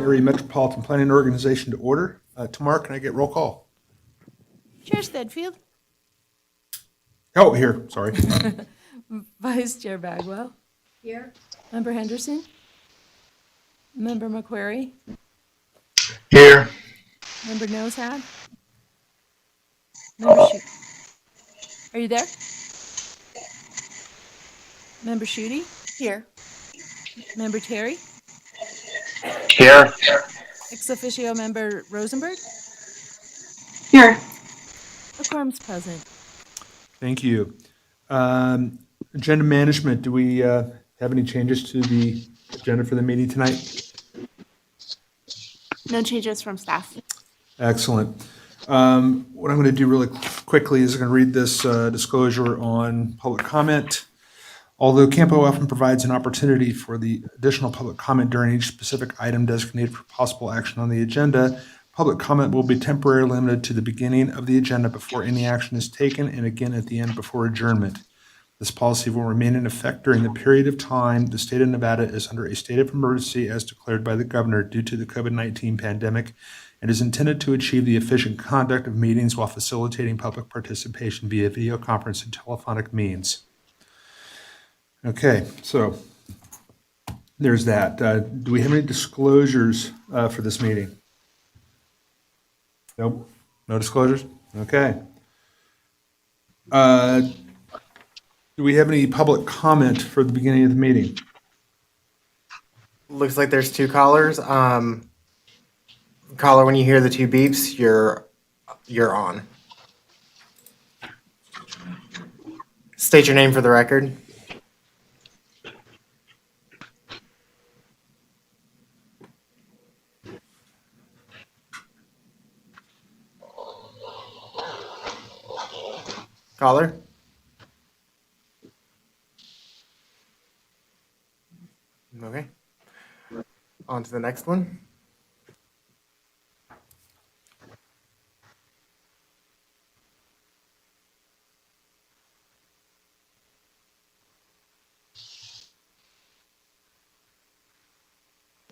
Area Metropolitan Planning Organization to order. Tamar, can I get roll call? Chair Stedfield, Oh, here, sorry. Vice Chair Bagwell. Here. Member Henderson. Member McQuarrie. Here. Member Nosad. Member Shute. Are you there? Member Shute. Here. Member Terry. Here. Ex officio member Rosenberg. Here. A quorum's present. Thank you. Agenda management, do we have any changes to the agenda for the meeting tonight? No changes from staff. Excellent. What I'm going to do really quickly is I'm going to read this disclosure on public comment. Although CAMPO often provides an opportunity for the additional public comment during each specific item designated for possible action on the agenda, public comment will be temporarily limited to the beginning of the agenda before any action is taken and again at the end before adjournment. This policy will remain in effect during the period of time the state of Nevada is under a state of emergency as declared by the governor due to the COVID-19 pandemic and is intended to achieve the efficient conduct of meetings while facilitating public participation via video conference and telephonic means. Okay, so there's that. Do we have any disclosures for this meeting? Nope, no disclosures? Okay. Do we have any public comment for the beginning of the meeting? Looks like there's two callers. Caller, when you hear the two beeps, you're on. State your name for the record. Caller? Okay. On to the next one.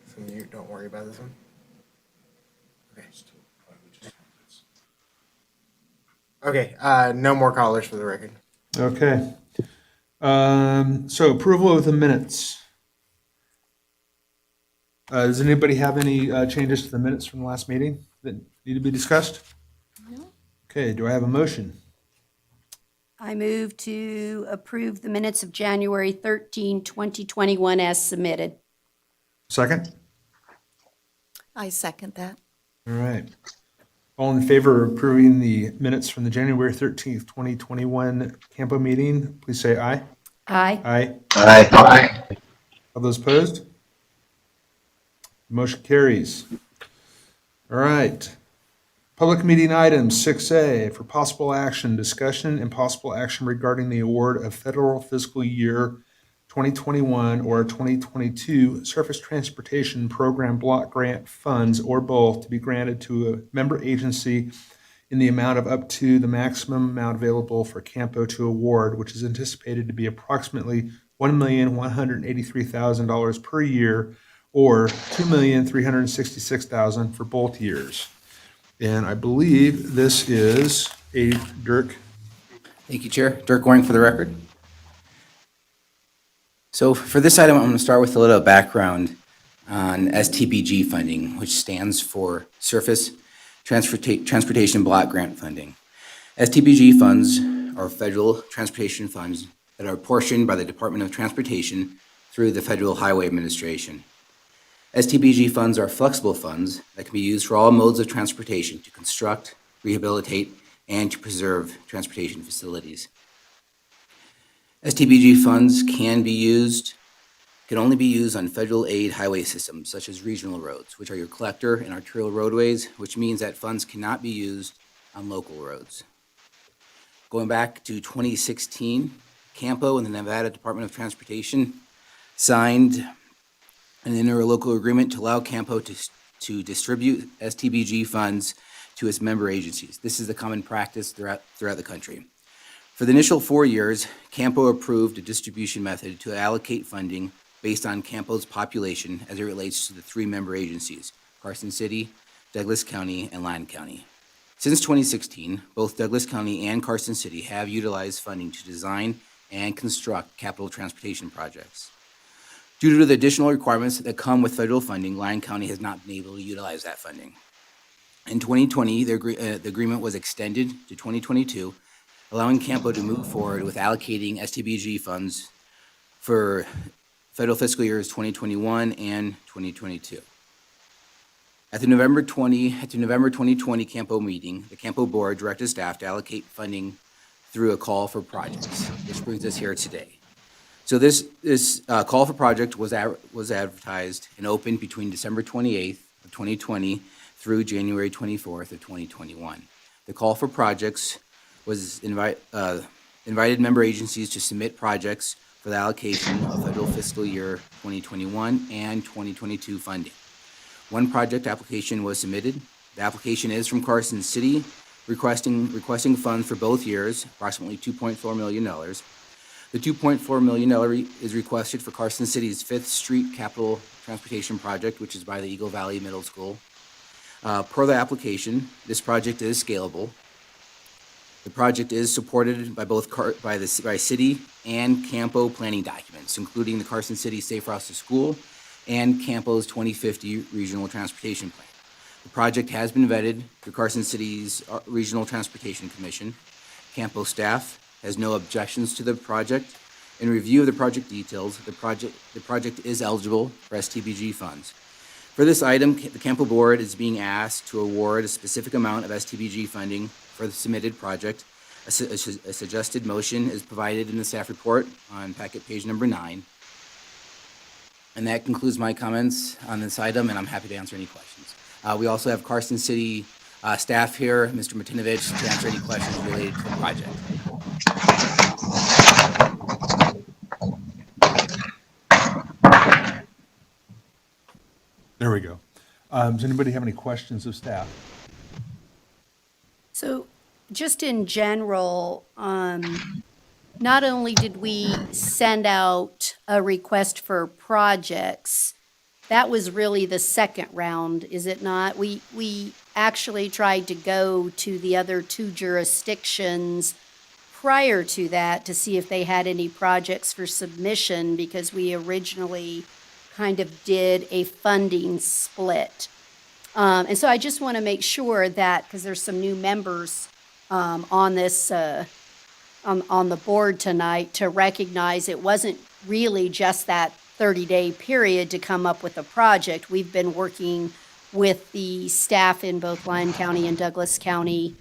So mute, don't worry about this one. Okay. Okay, no more callers for the record. Okay. So approval of the minutes. Does anybody have any changes to the minutes from the last meeting that need to be discussed? No. Okay, do I have a motion? I move to approve the minutes of January 13, 2021 as submitted. Second? I second that. All right. All in favor of approving the minutes from the January 13th, 2021 CAMPO meeting, please say aye. Aye. Aye. Aye. Aye. All those opposed? Motion carries. All right. Public meeting items 6A for possible action, discussion and possible action regarding the award of federal fiscal year 2021 or 2022 Surface Transportation Program Block Grant funds or both to be granted to a member agency in the amount of up to the maximum amount available for CAMPO to award, which is anticipated to be approximately $1,183,000 per year or $2,366,000 for both years. And I believe this is a Dirk. Thank you, Chair. Dirk Goring for the record. So for this item, I'm going to start with a little background on STBG funding, which stands for Surface Transportation Block Grant Funding. STBG funds are federal transportation funds that are apportioned by the Department of Transportation through the Federal Highway Administration. STBG funds are flexible funds that can be used for all modes of transportation to construct, rehabilitate, and to preserve transportation facilities. STBG funds can only be used on federal aid highway systems such as regional roads, which are your collector and arterial roadways, which means that funds cannot be used on local roads. Going back to 2016, CAMPO and the Nevada Department of Transportation signed an interlocal agreement to allow CAMPO to distribute STBG funds to its member agencies. This is the common practice throughout the country. For the initial 4 years, CAMPO approved a distribution method to allocate funding based on CAMPO's population as it relates to the 3 member agencies, Carson City, Douglas County, and Lyon County. Since 2016, both Douglas County and Carson City have utilized funding to design and construct capital transportation projects. Due to the additional requirements that come with federal funding, Lyon County has not been able to utilize that funding. In 2020, the agreement was extended to 2022, allowing CAMPO to move forward with allocating STBG funds for federal fiscal years 2021 and 2022. At the November 2020 CAMPO meeting, the CAMPO board directed staff to allocate funding through a call for projects, which brings us here today. So this call for project was advertised and opened between December 28th of 2020 through January 24th of 2021. The call for projects was invited member agencies to submit projects for the allocation of federal fiscal year 2021 and 2022 funding. One project application was submitted. The application is from Carson City, requesting funds for both years, approximately $2.4 million. The $2.4 million is requested for Carson City's 5th Street Capital Transportation Project, which is by the Eagle Valley Middle School. Per the application, this project is scalable. The project is supported by both by city and CAMPO planning documents, including the Carson City Safe Routes to School and CAMPO's 2050 Regional Transportation Plan. The project has been vetted through Carson City's Regional Transportation Commission. CAMPO staff has no objections to the project. In review of the project details, the project is eligible for STBG funds. For this item, the CAMPO board is being asked to award a specific amount of STBG funding for the submitted project. A suggested motion is provided in the staff report on packet page number 9. And that concludes my comments on this item, and I'm happy to answer any questions. We also have Carson City staff here, Mr. Martinovich, to answer any questions related to the project. There we go. Does anybody have any questions of staff? So just in general, not only did we send out a request for projects, that was really the second round, is it not? We actually tried to go to the other 2 jurisdictions prior to that to see if they had any projects for submission, because we originally kind of did a funding split. And so I just want to make sure that, because there's some new members on this on the board tonight, to recognize it wasn't really just that 30-day period to come up with a project. We've been working with the staff in both Lyon County and Douglas County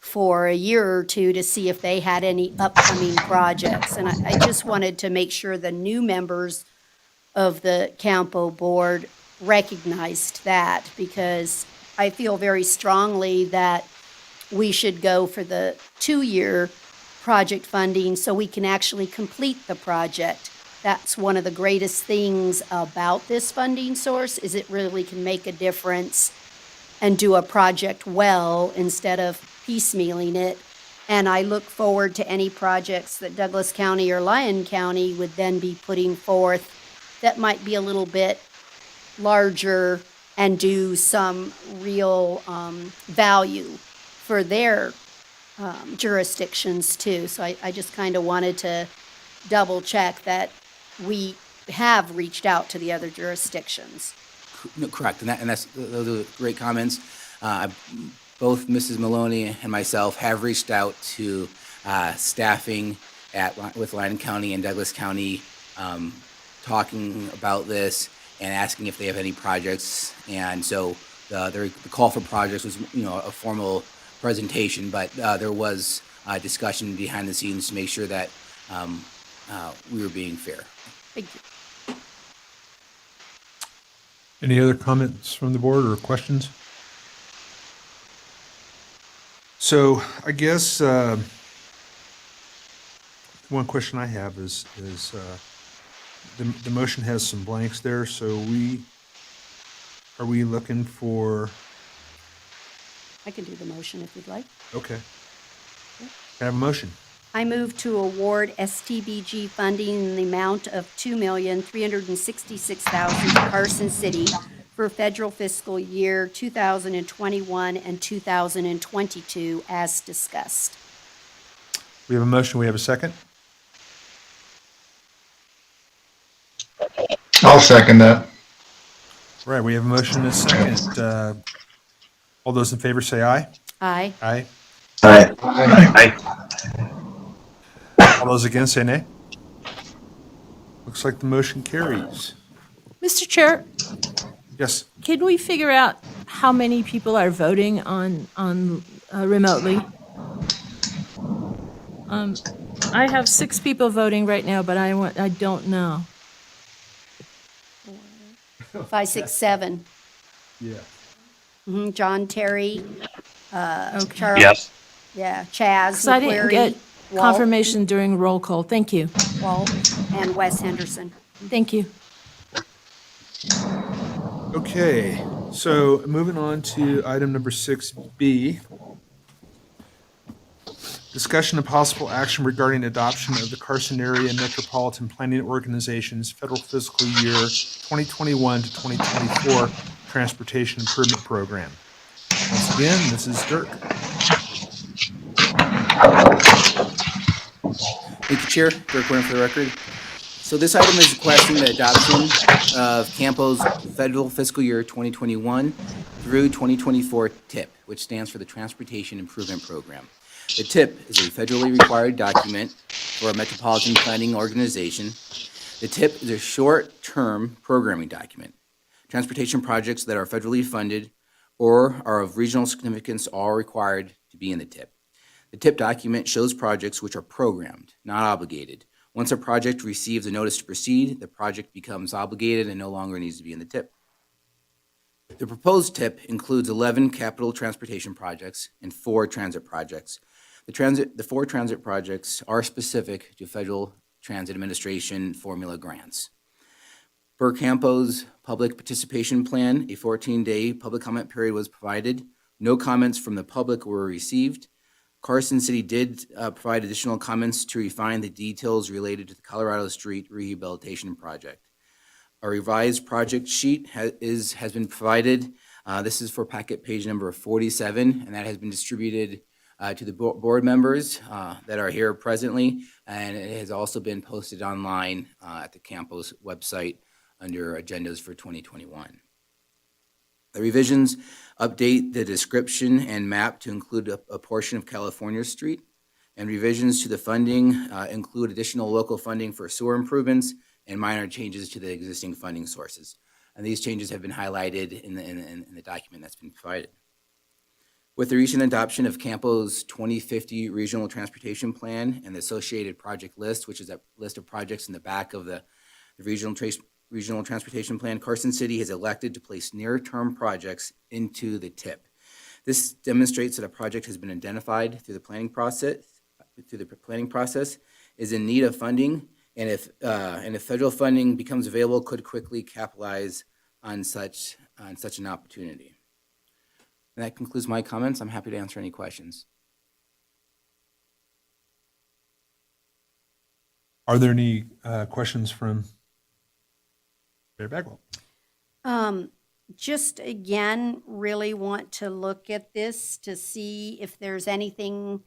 for a year or two to see if they had any upcoming projects. And I just wanted to make sure the new members of the CAMPO board recognized that, because I feel very strongly that we should go for the 2-year project funding so we can actually complete the project. That's one of the greatest things about this funding source, is it really can make a difference and do a project well instead of piecemealing it. And I look forward to any projects that Douglas County or Lyon County would then be putting forth that might be a little bit larger and do some real value for their jurisdictions too. So I just kind of wanted to double check that we have reached out to the other jurisdictions. No, correct, and those are great comments. Both Mrs. Maloney and myself have reached out to staffing with Lyon County and Douglas County, talking about this and asking if they have any projects. And so the call for projects was, a formal presentation, but there was discussion behind the scenes to make sure that we were being fair. Thank you. Any other comments from the board or questions? So I guess one question I have is the motion has some blanks there, so are we looking for, I can do the motion if you'd like. okay. Can I have a motion? I move to award STBG funding in the amount of $2,366,000 to Carson City for federal fiscal year 2021 and 2022 as discussed. We have a motion, we have a second. I'll second that. Right, we have a motion and a second. All those in favor say aye. Aye. Aye. Aye. Aye. All those against say nay. Looks like the motion carries. Mr. Chair, Yes, can we figure out how many people are voting on remotely? I have 6 people voting right now, but I don't know. 5, 6, 7. yeah. John, Terry, Okay. Charles. Yes. Yeah, Chaz, Because I didn't McQuarrie, get Walt, confirmation during roll call. Thank you. Walt, and Wes Henderson. Thank you. Okay, so moving on to item number 6B. Discussion of possible action regarding adoption of the Carson Area Metropolitan Planning Organization's federal fiscal year 2021 to 2024 Transportation Improvement Program. Once again, this is Dirk. Thank you, Chair. Dirk Warren for the record. So this item is requesting the adoption of CAMPO's federal fiscal year 2021 through 2024 TIP, which stands for the Transportation Improvement Program. The TIP is a federally required document for a metropolitan planning organization. The TIP is a short-term programming document. Transportation projects that are federally funded or are of regional significance are required to be in the TIP. The TIP document shows projects which are programmed, not obligated. Once a project receives a notice to proceed, the project becomes obligated and no longer needs to be in the TIP. The proposed TIP includes 11 capital transportation projects and 4 transit projects. The 4 transit projects are specific to Federal Transit Administration formula grants. Per CAMPO's public participation plan, a 14-day public comment period was provided. No comments from the public were received. Carson City did provide additional comments to refine the details related to the Colorado Street Rehabilitation Project. A revised project sheet has been provided. This is for packet page number 47, and that has been distributed to the board members that are here presently, and it has also been posted online at the CAMPO's website under agendas for 2021. The revisions update the description and map to include a portion of California Street, and revisions to the funding include additional local funding for sewer improvements and minor changes to the existing funding sources. And these changes have been highlighted in the document that's been provided. With the recent adoption of CAMPO's 2050 Regional Transportation Plan and the associated project list, which is a list of projects in the back of the Regional Transportation Plan, Carson City has elected to place near-term projects into the TIP. This demonstrates that a project has been identified through the planning process, is in need of funding, and if federal funding becomes available, could quickly capitalize on such an opportunity. And that concludes my comments. I'm happy to answer any questions. Are there any questions from Mayor Bagwell? Just again, really want to look at this to see if there's anything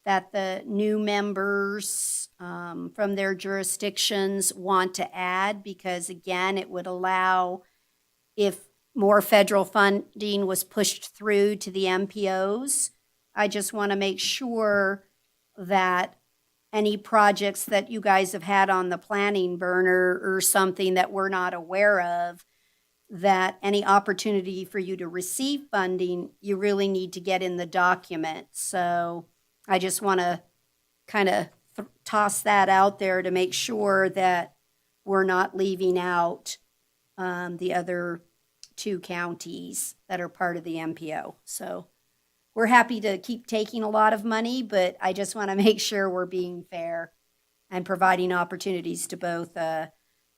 that the new members from their jurisdictions want to add, because again, it would allow, if more federal funding was pushed through to the MPOs, I just want to make sure that any projects that you guys have had on the planning burner or something that we're not aware of, that any opportunity for you to receive funding, you really need to get in the document. So I just want to kind of toss that out there to make sure that we're not leaving out the other 2 counties that are part of the MPO. So we're happy to keep taking a lot of money, but I just want to make sure we're being fair and providing opportunities to both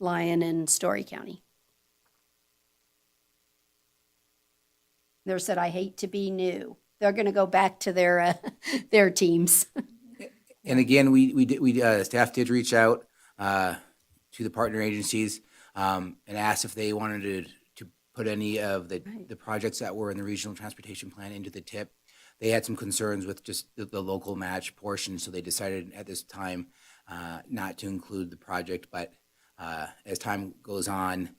Lyon and Story County. They said, I hate to be new. They're going to go back to their teams. And again, staff did reach out to the partner agencies and asked if they wanted to put any of the projects that were in the regional transportation plan into the TIP. They had some concerns with just the local match portion, so they decided at this time not to include the project, but as time goes on,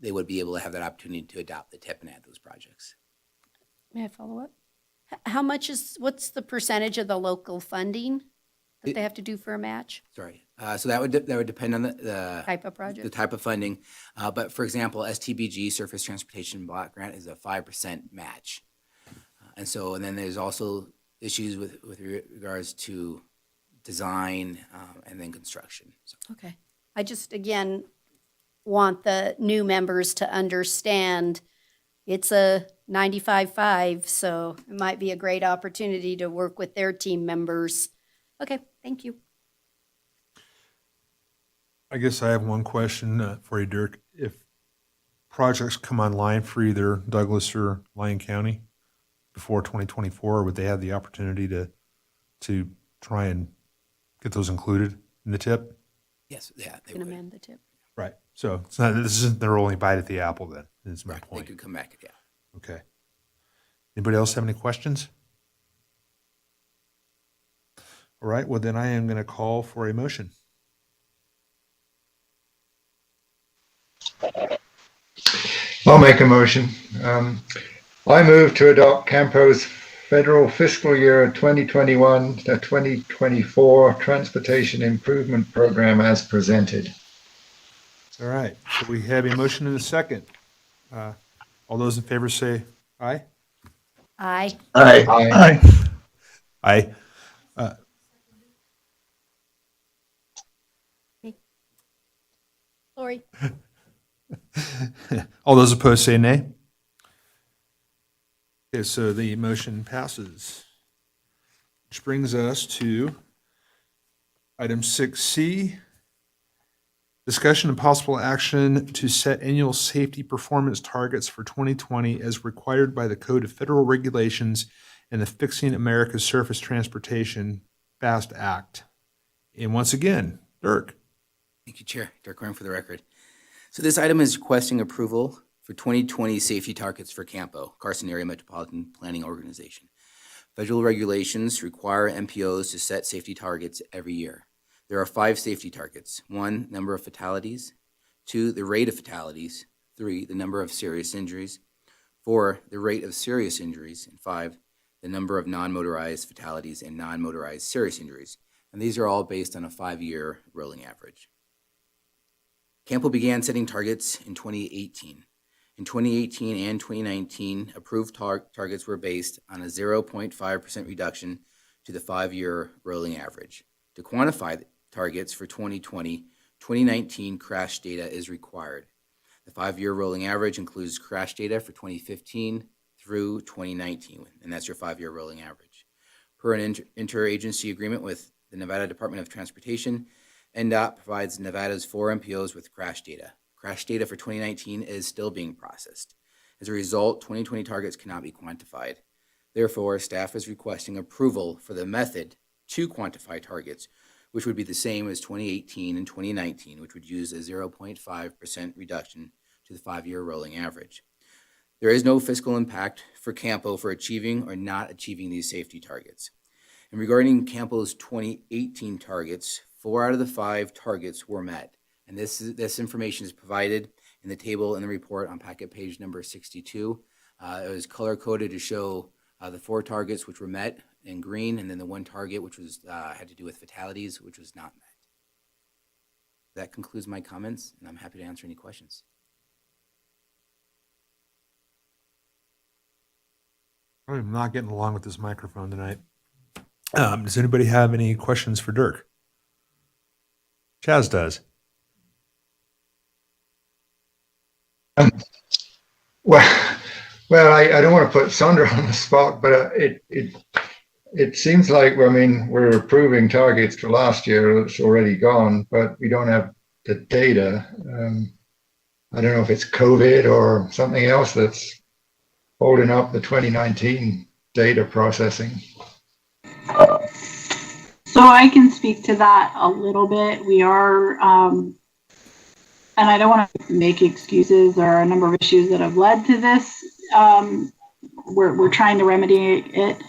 they would be able to have that opportunity to adopt the TIP and add those projects. May I follow up? What's the percentage of the local funding that they have to do for a match? Sorry. So that would depend on the Type of project? the type of funding. But for example, STBG, Surface Transportation Block Grant, is a 5% match. And then there's also issues with regards to design and then construction. So. Okay. I just, again, want the new members to understand it's a 95-5, so it might be a great opportunity to work with their team members. Okay, thank you. I guess I have one question for you, Dirk. If projects come online for either Douglas or Lyon County before 2024, would they have the opportunity to try and get those included in the TIP? Yes, yeah, they Can would. amend the tip. Right. So this isn't their only bite at the apple then, is my Right, they point. could come back, yeah. Okay. Anybody else have any questions? All right, well then I am going to call for a motion. I'll make a motion. I move to adopt CAMPO's federal fiscal year 2021 to 2024 Transportation Improvement Program as presented. All right, so we have a motion and a second. All those in favor say aye. Aye. Aye. Aye. Lori? All those opposed say nay. Okay, so the motion passes. Which brings us to item 6C, discussion and possible action to set annual safety performance targets for 2020 as required by the Code of Federal Regulations and the Fixing America's Surface Transportation FAST Act. And once again, Dirk. Thank you, Chair. Dirk Ryan for the record. So this item is requesting approval for 2020 safety targets for CAMPO, Carson Area Metropolitan Planning Organization. Federal regulations require MPOs to set safety targets every year. There are 5 safety targets. 1, number of fatalities. 2, the rate of fatalities. 3, the number of serious injuries. 4, the rate of serious injuries. And 5, the number of non-motorized fatalities and non-motorized serious injuries. And these are all based on a 5-year rolling average. CAMPO began setting targets in 2018. In 2018 and 2019, approved targets were based on a 0.5% reduction to the 5-year rolling average. To quantify the targets for 2020, 2019 crash data is required. The 5-year rolling average includes crash data for 2015 through 2019, and that's your 5-year rolling average. Per an interagency agreement with the Nevada Department of Transportation, NDOT provides Nevada's 4 MPOs with crash data. Crash data for 2019 is still being processed. As a result, 2020 targets cannot be quantified. Therefore, staff is requesting approval for the method to quantify targets, which would be the same as 2018 and 2019, which would use a 0.5% reduction to the 5-year rolling average. There is no fiscal impact for CAMPO for achieving or not achieving these safety targets. And regarding CAMPO's 2018 targets, 4 out of the 5 targets were met. And this information is provided in the table in the report on packet page number 62. It was color-coded to show the 4 targets which were met in green, and then the 1 target which was had to do with fatalities, which was not met. That concludes my comments, and I'm happy to answer any questions. I'm not getting along with this microphone tonight. Does anybody have any questions for Dirk? Chaz does. Well, I don't want to put Sandra on the spot, but it seems like, I mean, we're approving targets for last year that's already gone, but we don't have the data. I don't know if it's COVID or something else that's holding up the 2019 data processing. So I can speak to that a little bit. We are and I don't want to make excuses. There are a number of issues that have led to this. We're trying to remedy it.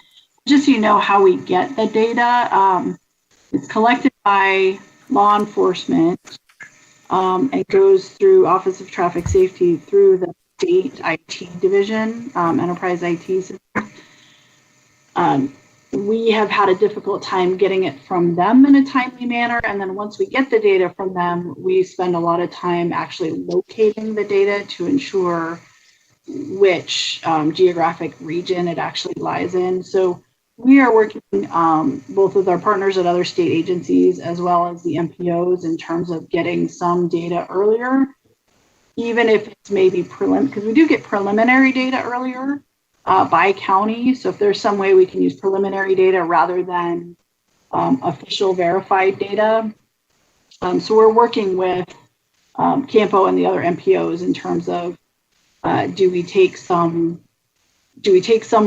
Just so you know how we get the data, it's collected by law enforcement. It goes through Office of Traffic Safety through the state IT division, enterprise IT system. We have had a difficult time getting it from them in a timely manner. And then once we get the data from them, we spend a lot of time actually locating the data to ensure which geographic region it actually lies in. So we are working both with our partners at other state agencies as well as the MPOs in terms of getting some data earlier, even if it's maybe because we do get preliminary data earlier by county. So if there's some way we can use preliminary data rather than official verified data. So we're working with CAMPO and the other MPOs in terms of do we take some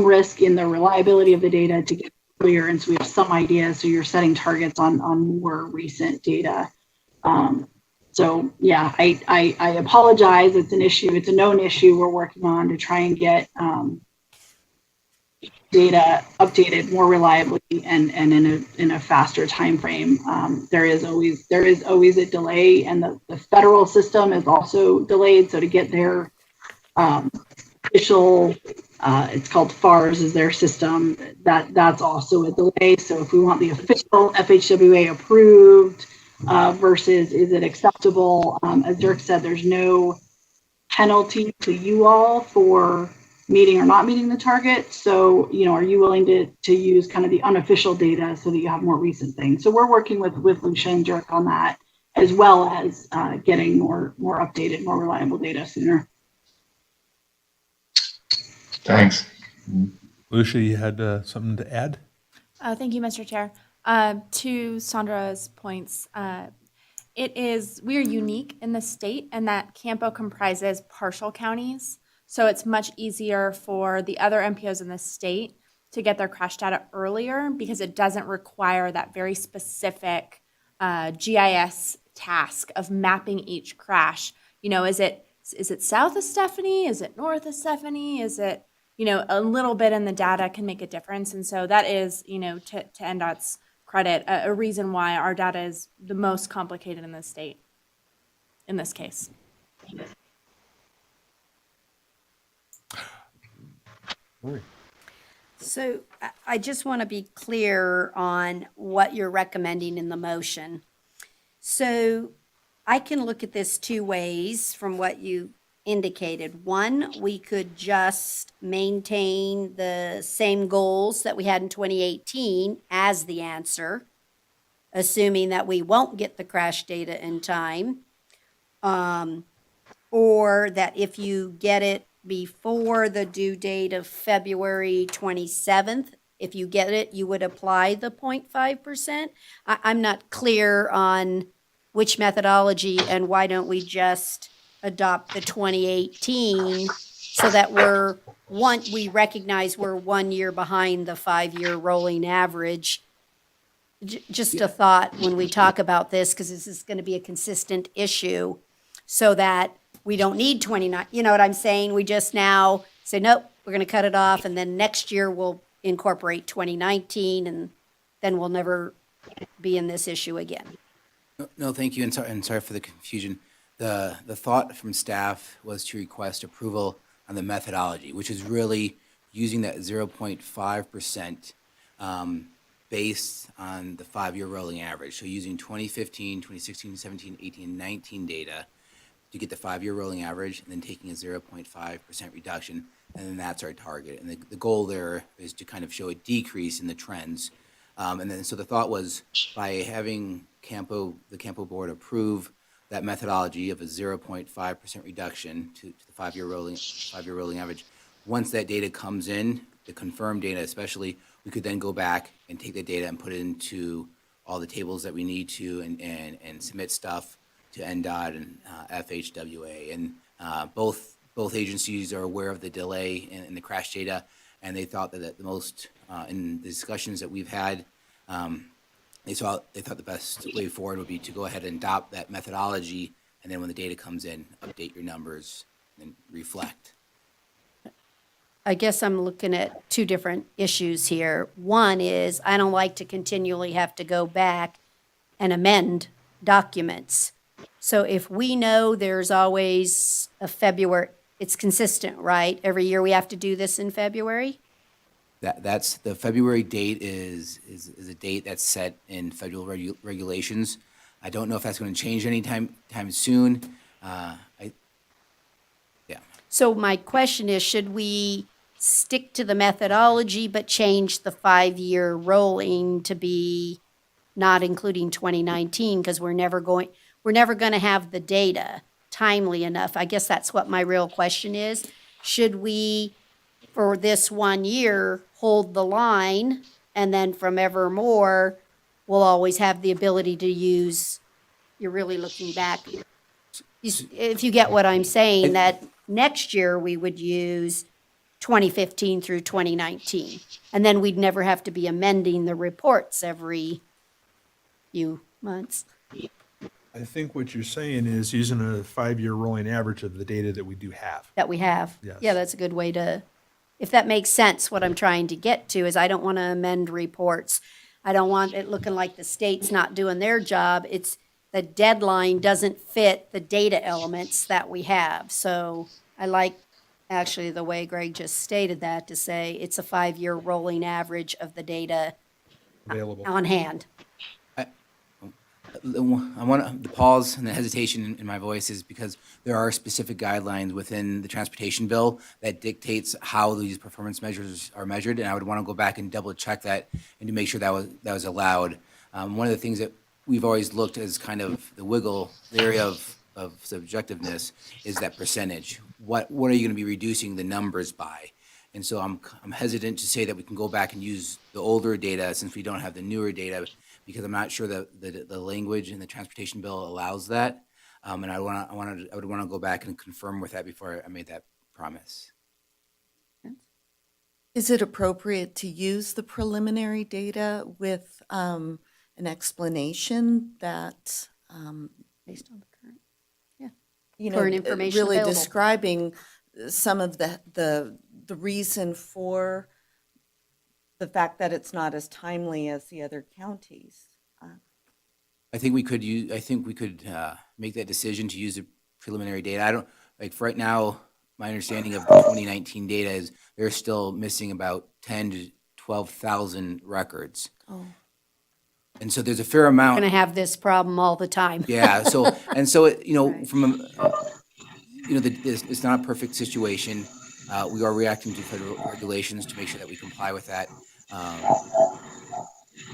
risk in the reliability of the data to get clear, and so we have some ideas. So you're setting targets on more recent data. So yeah, I apologize. It's an issue. It's a known issue we're working on to try and get data updated more reliably and in a faster time frame. There is always a delay, and the federal system is also delayed. So to get their official, it's called FARS is their system, that's also a delay. So if we want the official FHWA approved versus is it acceptable, as Dirk said, there's no penalty to you all for meeting or not meeting the target. So, are you willing to use kind of the unofficial data so that you have more recent things? So we're working with Lucia and Dirk on that, as well as getting more updated, more reliable data sooner. Thanks. Lucia, you had something to add? Thank you, Mr. Chair. To Sandra's points, we are unique in the state in that CAMPO comprises partial counties. So it's much easier for the other MPOs in the state to get their crash data earlier because it doesn't require that very specific GIS task of mapping each crash. Is it south of Stephanie? Is it north of Stephanie? Is it, a little bit in the data can make a difference. And so that is, to NDOT's credit, a reason why our data is the most complicated in the state in this case. So I just want to be clear on what you're recommending in the motion. So I can look at this two ways from what you indicated. One, we could just maintain the same goals that we had in 2018 as the answer, assuming that we won't get the crash data in time, or that if you get it before the due date of February 27th, if you get it, you would apply the 0.5%. I'm not clear on which methodology, and why don't we just adopt the 2018 so that we recognize we're 1 year behind the 5-year rolling average. Just a thought when we talk about this, because this is going to be a consistent issue, so that we don't need 29. You know what I'm saying? We just now say, nope, we're going to cut it off. And then next year we'll incorporate 2019, and then we'll never be in this issue again. No, thank you, and sorry for the confusion. The thought from staff was to request approval on the methodology, which is really using that 0.5% based on the 5-year rolling average. So using 2015, 2016, 17, 18, and 19 data to get the 5-year rolling average, and then taking a 0.5% reduction, and then that's our target. And the goal there is to kind of show a decrease in the trends. And then so the thought was, by having the CAMPO board approve that methodology of a 0.5% reduction to the 5-year rolling average, once that data comes in, the confirmed data especially, we could then go back and take the data and put it into all the tables that we need to, and submit stuff to NDOT and FHWA. And both agencies are aware of the delay in the crash data, and they thought that the most, in the discussions that we've had, they thought the best way forward would be to go ahead and adopt that methodology and then when the data comes in, update your numbers and reflect. I guess I'm looking at two different issues here. One is I don't like to continually have to go back and amend documents. So if we know there's always a February, it's consistent, right? Every year we have to do this in February? That's the February date is a date that's set in federal regulations. I don't know if that's going to change anytime soon. So my question is, should we stick to the methodology but change the 5-year rolling to be not including 2019 because we're never going to have the data timely enough? I guess that's what my real question is. Should we, for this 1 year, hold the line and then from evermore, we'll always have the ability to use, you're really looking back. If you get what I'm saying, that next year we would use 2015 through 2019. And then we'd never have to be amending the reports every few months. I think what you're saying is using a 5-year rolling average of the data that we do have. That we have. Yes. Yeah, that's a good way to, if that makes sense, what I'm trying to get to is I don't want to amend reports. I don't want it looking like the state's not doing their job. It's the deadline doesn't fit the data elements that we have. So I like actually the way Greg just stated that, to say it's a 5-year rolling average of the data Available. on hand. I want the pause and the hesitation in my voice is because there are specific guidelines within the transportation bill that dictates how these performance measures are measured, and I would want to go back and double check that and to make sure that was allowed. One of the things that we've always looked as kind of the wiggle area of subjectiveness is that percentage. What are you going to be reducing the numbers by? And so I'm hesitant to say that we can go back and use the older data since we don't have the newer data, because I'm not sure that the language in the transportation bill allows that. And I would want to go back and confirm with that before I made that promise. Is it appropriate to use the preliminary data with an explanation that, Based on the current. really Current information available. describing some of the reason for the fact that it's not as timely as the other counties? I think we could make that decision to use the preliminary data. I don't, like, for right now, my understanding of the 2019 data is they're still missing about 10 to 12,000 records. Oh. And so there's a fair amount. Going to have this problem all the time. Yeah, so Right. from it's not a perfect situation. We are reacting to federal regulations to make sure that we comply with that.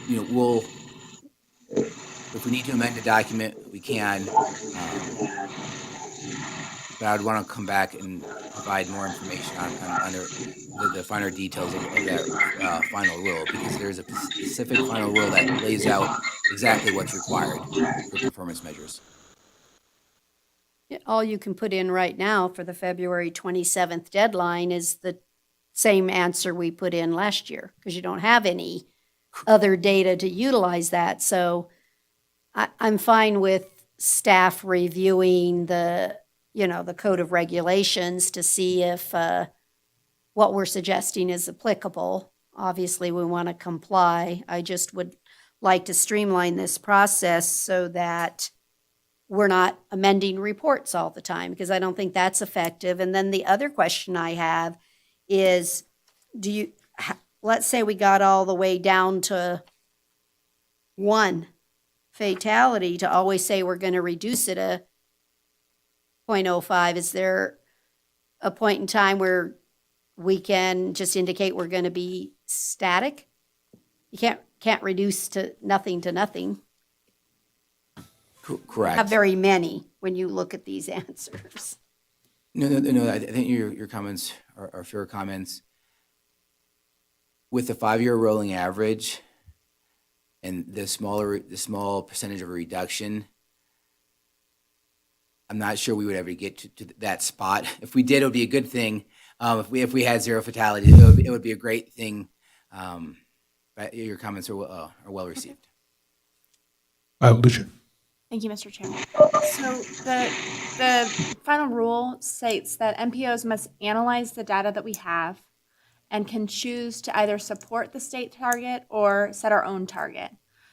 We'll, if we need to amend the document, we can. But I would want to come back and provide more information on the finer details of that final rule, because there's a specific final rule that lays out exactly what's required for performance measures. All you can put in right now for the February 27th deadline is the same answer we put in last year, because you don't have any other data to utilize that. So I'm fine with staff reviewing the code of regulations to see if what we're suggesting is applicable. Obviously, we want to comply. I just would like to streamline this process so that we're not amending reports all the time, because I don't think that's effective. And then the other question I have is, let's say we got all the way down to 1 fatality, to always say we're going to reduce it to 0.05. Is there a point in time where we can just indicate we're going to be static? You can't reduce to nothing. Correct. Not very many when you look at these answers. No. I think your comments are fair comments. With the 5-year rolling average and the small percentage of a reduction, I'm not sure we would ever get to that spot. If we did, it would be a good thing. If we had 0 fatalities, it would be a great thing. But your comments are well received. Lucia. Thank you, Mr. Chair. So the final rule states that MPOs must analyze the data that we have and can choose to either support the state target or set our own target.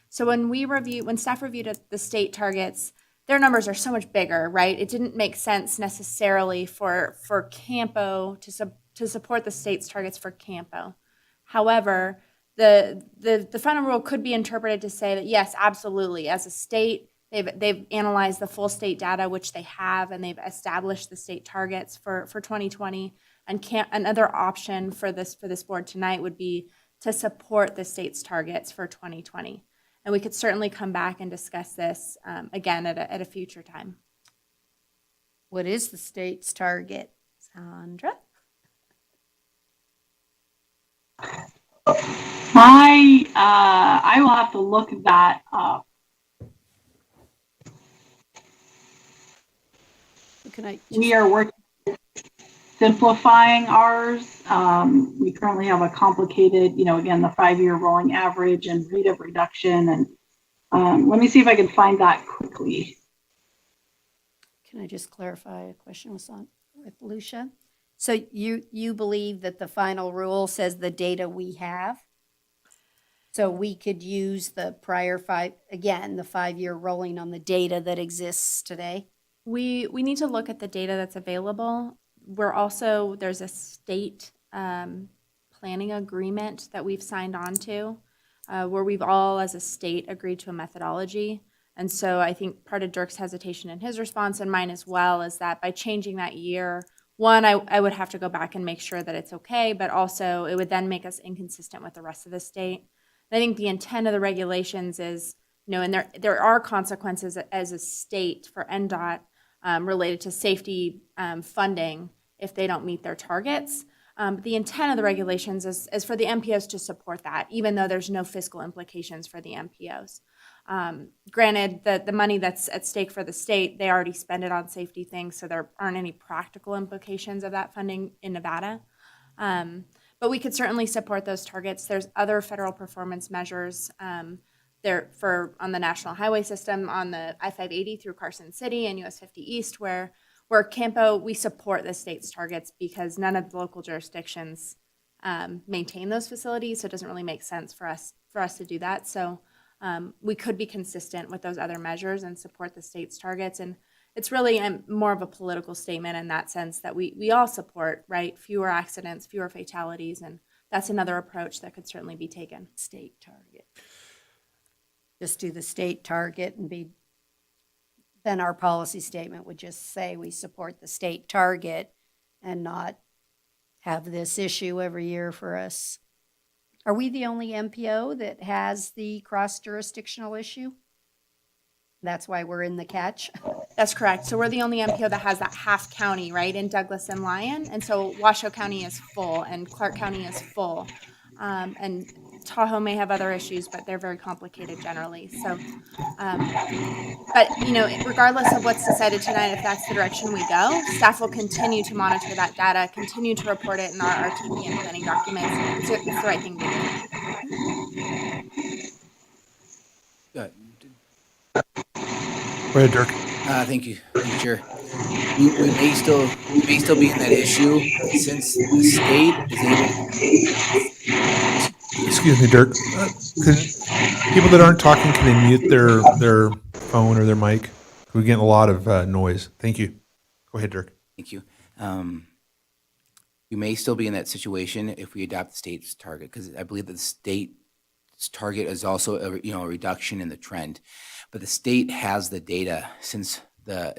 So when staff reviewed the state targets, their numbers are so much bigger, right? It didn't make sense necessarily for CAMPO to support the state's targets for CAMPO. However, the final rule could be interpreted to say that yes, absolutely, as a state, they've analyzed the full state data, which they have, and they've established the state targets for 2020. And another option for this board tonight would be to support the state's targets for 2020. And we could certainly come back and discuss this again at a future time. What is the state's target, Sandra? I will have to look that up. We are working simplifying ours. We currently have a complicated, again, the 5-year rolling average and rate of reduction. And let me see if I can find that quickly. Can I just clarify a question with Lucia? So you believe that the final rule says the data we have? So we could use the prior the 5-year rolling on the data that exists today? We need to look at the data that's available. There's a state planning agreement that we've signed on to where we've all as a state agreed to a methodology. And so I think part of Dirk's hesitation in his response and mine as well is that by changing that year, one, I would have to go back and make sure that it's okay, but also it would then make us inconsistent with the rest of the state. And I think the intent of the regulations is, and there are consequences as a state for NDOT related to safety funding if they don't meet their targets. The intent of the regulations is for the MPOs to support that, even though there's no fiscal implications for the MPOs. Granted, the money that's at stake for the state, they already spend it on safety things, so there aren't any practical implications of that funding in Nevada. But we could certainly support those targets. There's other federal performance measures on the national highway system, on the I-580 through Carson City and US 50 East, where CAMPO, we support the state's targets because none of the local jurisdictions maintain those facilities, so it doesn't really make sense for us to do that. So we could be consistent with those other measures and support the state's targets. And it's really more of a political statement in that sense that we all support, right? Fewer accidents, fewer fatalities, and that's another approach that could certainly be taken. State target. Just do the state target then our policy statement would just say we support the state target and not have this issue every year for us. Are we the only MPO that has the cross-jurisdictional issue? That's why we're in the catch? That's correct. So we're the only MPO that has that half county, right, in Douglas and Lyon. And so Washoe County is full and Clark County is full. And Tahoe may have other issues, but they're very complicated generally. So, but regardless of what's decided tonight, if that's the direction we go, staff will continue to monitor that data, continue to report it in our RTP and planning documents. So it's the right thing to do. Go ahead, Dirk. Thank you, Chair. We may still be in that issue since the state is able. Excuse me, Dirk. People that aren't talking, can they mute their phone or their mic? We're getting a lot of noise. Thank you. Go ahead, Dirk. Thank you. We may still be in that situation if we adopt the state's target, because I believe that the state's target is also a reduction in the trend. But the state has the data since they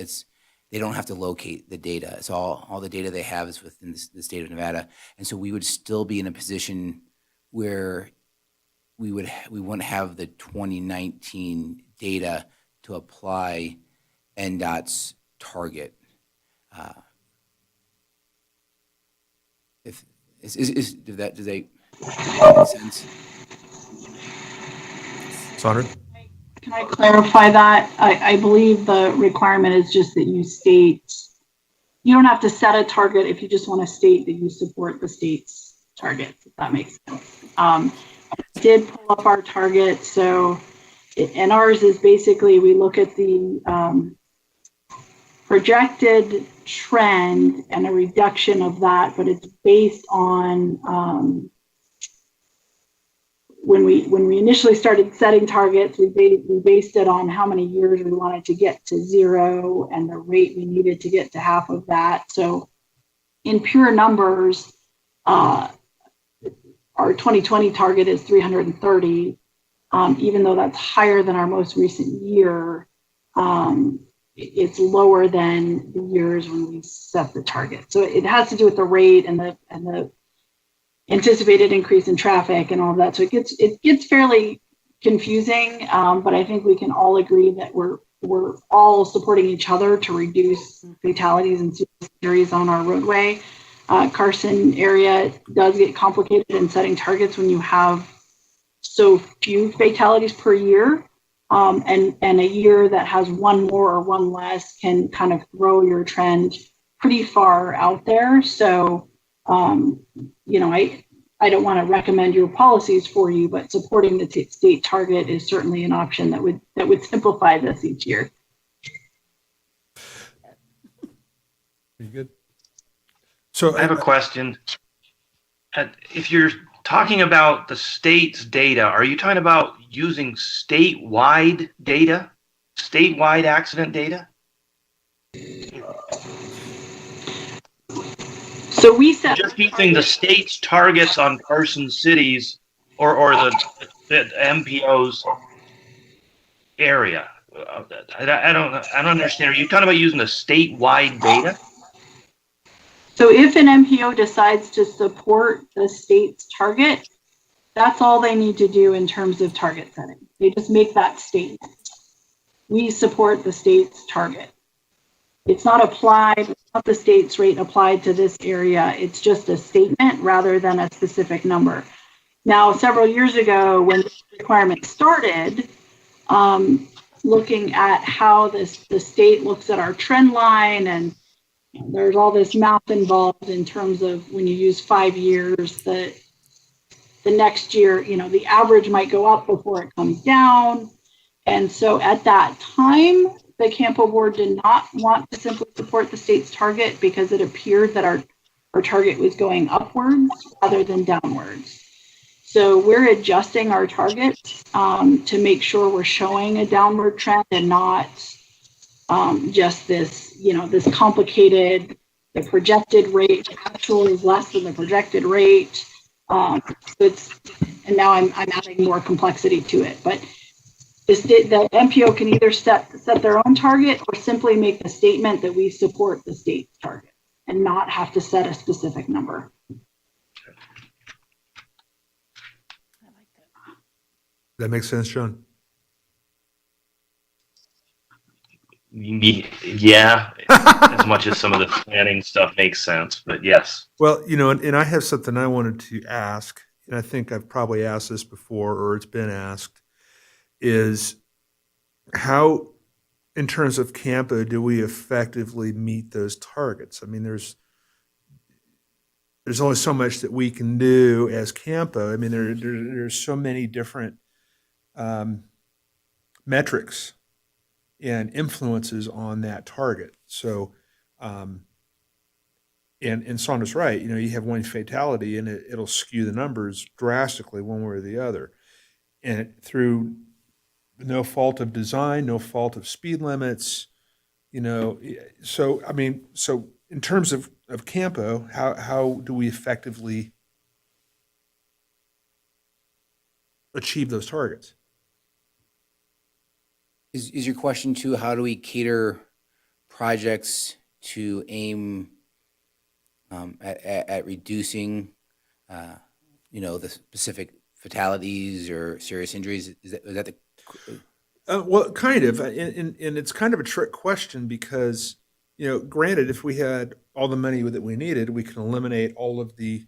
don't have to locate the data. It's all the data they have is within the state of Nevada, and so we would still be in a position where we wouldn't have the 2019 data to apply NDOT's target. Does that make sense? Sandra? Can I clarify that? I believe the requirement is just that you don't have to set a target if you just want to state that you support the state's target, if that makes sense. I did pull up our target. So, and ours is basically, we look at the projected trend and a reduction of that, but it's based on when we initially started setting targets, we based it on how many years we wanted to get to zero and the rate we needed to get to half of that. So in pure numbers, our 2020 target is 330. Even though that's higher than our most recent year, it's lower than the years when we set the target. So it has to do with the rate and the anticipated increase in traffic and all of that. So it gets fairly confusing, but I think we can all agree that we're all supporting each other to reduce fatalities and injuries on our roadway. Carson area does get complicated in setting targets when you have so few fatalities per year. And a year that has one more or one less can kind of throw your trend pretty far out there. So, I don't want to recommend your policies for you, but supporting the state target is certainly an option that would simplify this each year. Pretty good. So I have a question. If you're talking about the state's data, are you talking about using statewide data, statewide accident data? So we set Just using the state's targets on Carson City's or the MPO's area. I don't understand. Are you talking about using the statewide data? So if an MPO decides to support the state's target, that's all they need to do in terms of target setting. They just make that statement. We support the state's target. It's not applied, it's not the state's rate applied to this area. It's just a statement rather than a specific number. Now, several years ago, when this requirement started, looking at how the state looks at our trend line, and there's all this math involved in terms of when you use 5 years, the next year, the average might go up before it comes down. And so at that time, the CAMPO board did not want to simply support the state's target because it appeared that our target was going upwards rather than downwards. So we're adjusting our targets to make sure we're showing a downward trend and not just this, this complicated, the projected rate actual is less than the projected rate. And now I'm adding more complexity to it, but the MPO can either set their own target or simply make the statement that we support the state's target and not have to set a specific number. that makes sense, John? Yeah, as much as some of the planning stuff makes sense, but yes. Well, and I have something I wanted to ask, and I think I've probably asked this before or it's been asked, is how, in terms of CAMPO, do we effectively meet those targets? I mean, there's only so much that we can do as CAMPO. I mean, there's so many different metrics and influences on that target. So, and Sandra's right, you have one fatality and it'll skew the numbers drastically one way or the other. And through no fault of design, no fault of speed limits, so in terms of CAMPO, how do we effectively achieve those targets? Is your question too, how do we cater projects to aim at reducing, the specific fatalities or serious injuries? Is that the? Well, kind of, and it's kind of a trick question because, granted, if we had all the money that we needed, we can eliminate all of the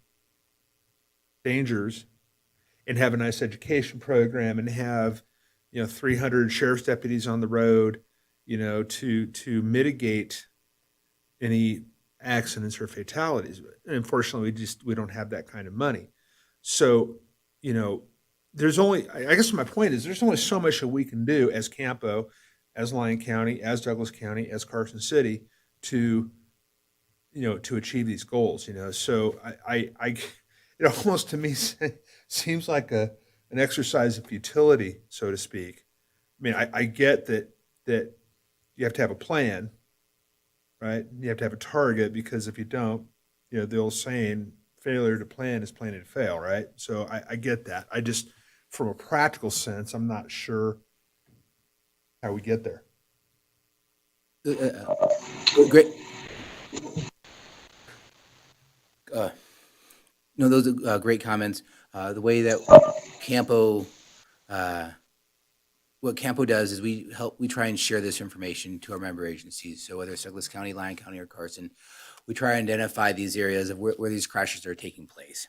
dangers and have a nice education program and have 300 sheriff's deputies on the road, to mitigate any accidents or fatalities. Unfortunately, we don't have that kind of money. So, there's only, I guess my point is there's only so much that we can do as CAMPO, as Lyon County, as Douglas County, as Carson City to, to achieve these goals, So it almost to me seems like an exercise of futility, so to speak. I mean, I get that you have to have a plan, right? You have to have a target because if you don't, the old saying, failure to plan is planning to fail, right? So I get that. I just, from a practical sense, I'm not sure how we get there. Great. No, those are great comments. The way that Campo, what Campo does is we try and share this information to our member agencies. So whether it's Douglas County, Lyon County, or Carson, we try and identify these areas of where these crashes are taking place.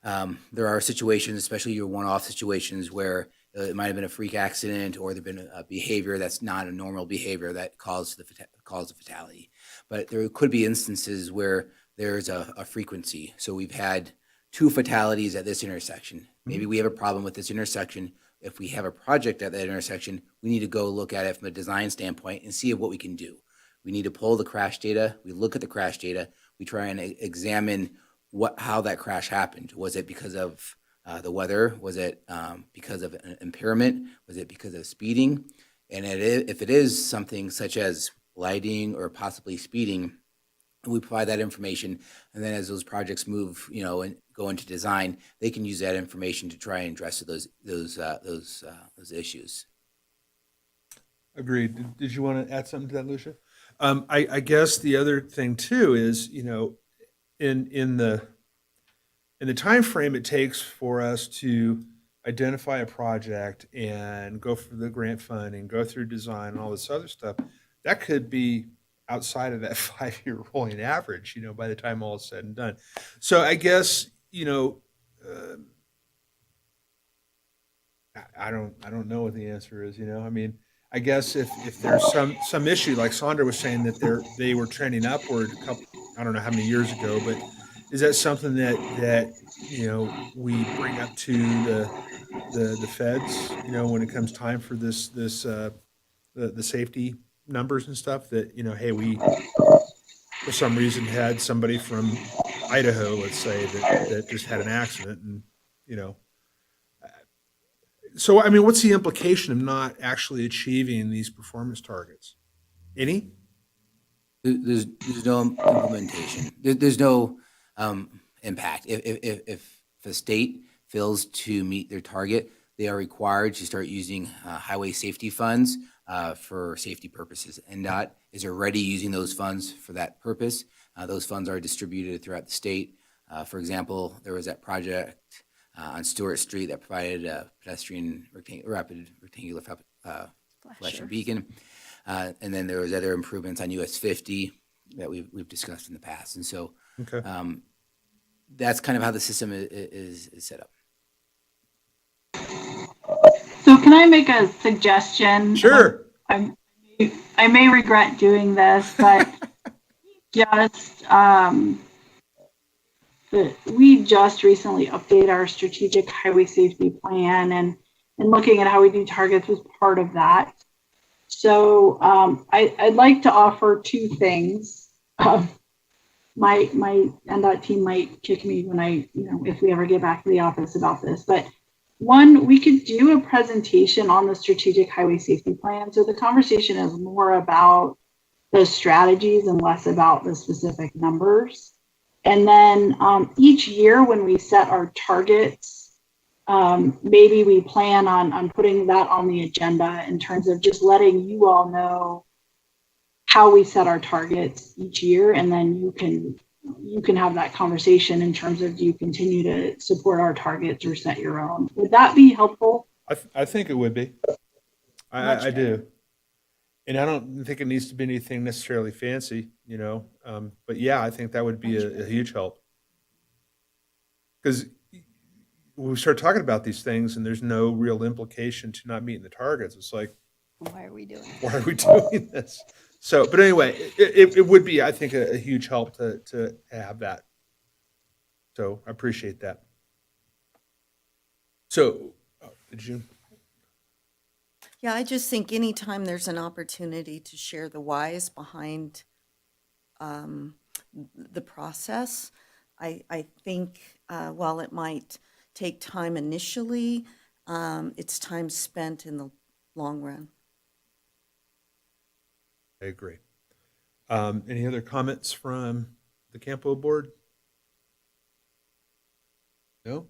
There are situations, especially your one-off situations, where it might have been a freak accident or there's been a behavior that's not a normal behavior that caused the fatality. But there could be instances where there's a frequency. So we've had 2 fatalities at this intersection. Maybe we have a problem with this intersection. If we have a project at that intersection, we need to go look at it from a design standpoint and see what we can do. We need to pull the crash data. We look at the crash data. We try and examine how that crash happened. Was it because of the weather? Was it because of an impairment? Was it because of speeding? And if it is something such as lighting or possibly speeding, we provide that information. And then as those projects move, and go into design, they can use that information to try and address those issues. Agreed. Did you want to add something to that, Lucia? I guess the other thing too is, in the time frame it takes for us to identify a project and go for the grant funding, go through design and all this other stuff, that could be outside of that 5-year rolling average, by the time all is said and done. So I guess, I don't know what the answer is, I mean, I guess if there's some issue, like Sandra was saying, that they were trending upward a couple, I don't know how many years ago, but is that something that we bring up to the feds, when it comes time for the safety numbers and stuff, that hey, we for some reason had somebody from Idaho, let's say, that just had an accident, and so, I mean, what's the implication of not actually achieving these performance targets? Any? There's no implementation. There's no impact. If the state fails to meet their target, they are required to start using highway safety funds for safety purposes. NDOT is already using those funds for that purpose. Those funds are distributed throughout the state. For example, there was that project on Stewart Street that provided a pedestrian rapid rectangular flashing beacon. And then there was other improvements on US 50 that we've discussed in the past. And so Okay. That's kind of how the system is set up. So can I make a suggestion? Sure. I may regret doing this, but we just recently updated our strategic highway safety plan, and looking at how we do targets was part of that. So I'd like to offer 2 things. My NDOT team might kick me when if we ever get back to the office about this, but one, we could do a presentation on the strategic highway safety plan. So the conversation is more about the strategies and less about the specific numbers. And then each year when we set our targets, maybe we plan on putting that on the agenda in terms of just letting you all know how we set our targets each year. And then you can have that conversation in terms of, do you continue to support our targets or set your own? Would that be helpful? I think it would be. I do. And I don't think it needs to be anything necessarily fancy, but yeah, I think that would be a huge help. Because when we start talking about these things and there's no real implication to not meeting the targets, it's like, Why are we doing it? why are we doing this? So, but anyway, it would be, I think, a huge help to have that. So I appreciate that. So, did you? Yeah, I just think anytime there's an opportunity to share the whys behind the process, I think while it might take time initially, it's time spent in the long run. I agree. Any other comments from the Campo board? No?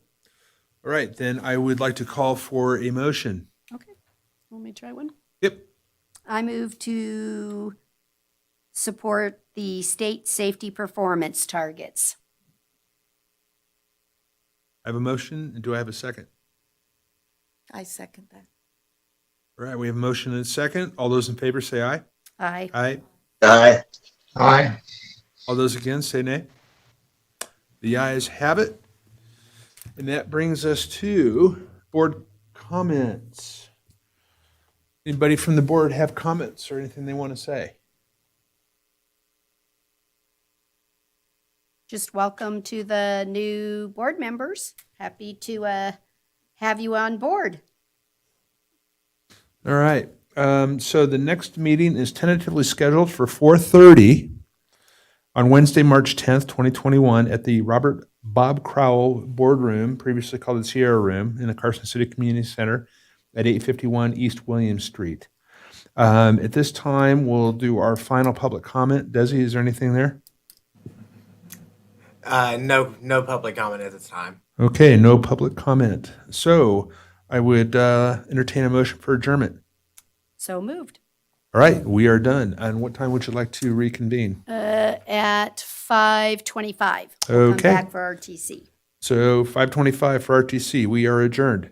All right, then I would like to call for a motion. Okay, let me try one. Yep. I move to support the state safety performance targets. I have a motion, and do I have a second? I second that. All right, we have a motion and a second. All those in favor say aye. Aye. Aye. Aye. Aye. All those against say nay. The ayes have it. And that brings us to board comments. Anybody from the board have comments or anything they want to say? Just welcome to the new board members. Happy to have you on board. All right. So the next meeting is tentatively scheduled for 4:30 on Wednesday, March 10th, 2021 at the Robert Bob Crowell Boardroom, previously called the Sierra Room, in the Carson City Community Center at 851 East William Street. At this time, we'll do our final public comment. Desi, is there anything there? No public comment at this time. Okay, no public comment. So I would entertain a motion for adjournment. So moved. All right, we are done. And what time would you like to reconvene? At 5:25. We'll Okay. come back for RTC. So 5:25 for RTC. We are adjourned.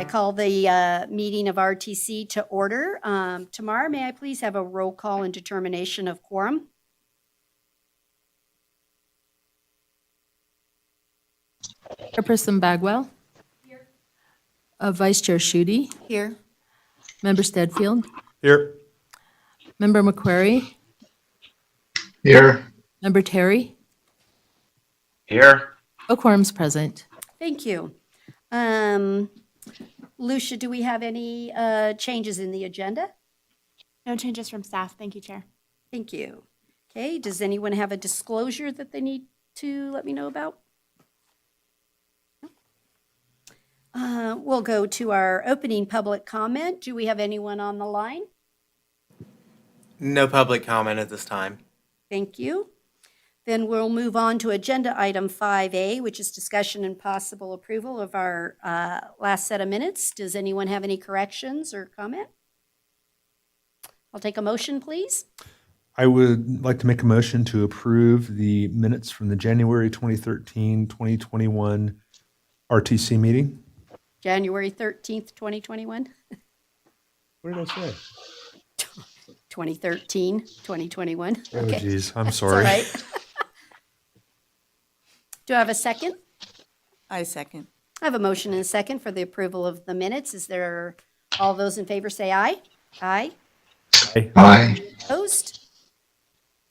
call the meeting of RTC to order. Tamara, may I please have a roll call and determination of quorum? Chairperson Bagwell. Vice Chair Schutte. Here. Member Stedfield. Here. Member McQuarrie. Here. Member Terry. Here. A quorum's present. Thank you. Lucia, do we have any changes in the agenda? No changes from staff. Thank you, Chair. Thank you. Okay, does anyone have a disclosure that they need to let me know about? We'll go to our opening public comment. Do we have anyone on the line? No public comment at this time. Thank you. Then we'll move on to agenda item 5A, which is discussion and possible approval of our last set of minutes. Does anyone have any corrections or comment? I'll take a motion, please. I would like to make a motion to approve the minutes from the January 2013, 2021 RTC meeting. January 13th, 2021, What did I say? 2013, 2021. Oh, Okay. geez, I'm It's all sorry. right. Do I have a second? I second. I have a motion and a second for the approval of the minutes. Is there, all those in favor say aye? Aye. Aye. Opposed?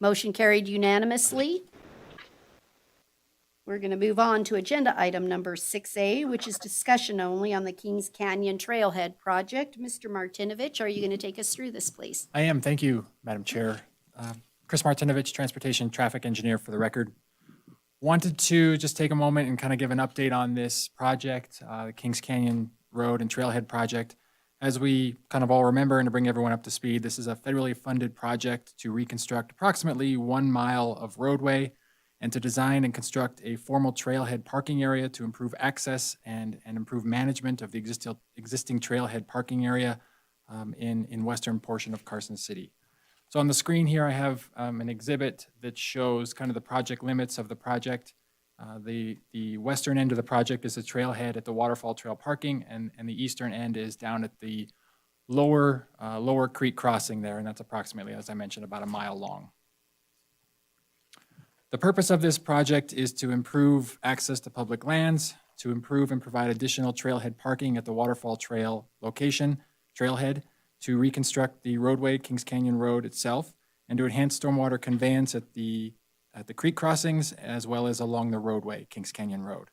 Motion carried unanimously. We're going to move on to agenda item number 6A, which is discussion only on the Kings Canyon Trailhead project. Mr. Martinovich, are you going to take us through this, please? I am. Thank you, Madam Chair. Chris Martinovich, Transportation Traffic Engineer for the record. Wanted to just take a moment and kind of give an update on this project, the Kings Canyon Road and Trailhead project. As we kind of all remember, and to bring everyone up to speed, this is a federally funded project to reconstruct approximately 1 mile of roadway and to design and construct a formal trailhead parking area to improve access and improve management of the existing trailhead parking area in western portion of Carson City. So on the screen here, I have an exhibit that shows kind of the project limits of the project. The western end of the project is a trailhead at the Waterfall Trail parking, and the eastern end is down at the lower creek crossing there, and that's approximately, as I mentioned, about 1 mile long. The purpose of this project is to improve access to public lands, to improve and provide additional trailhead parking at the Waterfall Trail location, trailhead, to reconstruct the roadway, Kings Canyon Road itself, and to enhance stormwater conveyance at the creek crossings as well as along the roadway, Kings Canyon Road.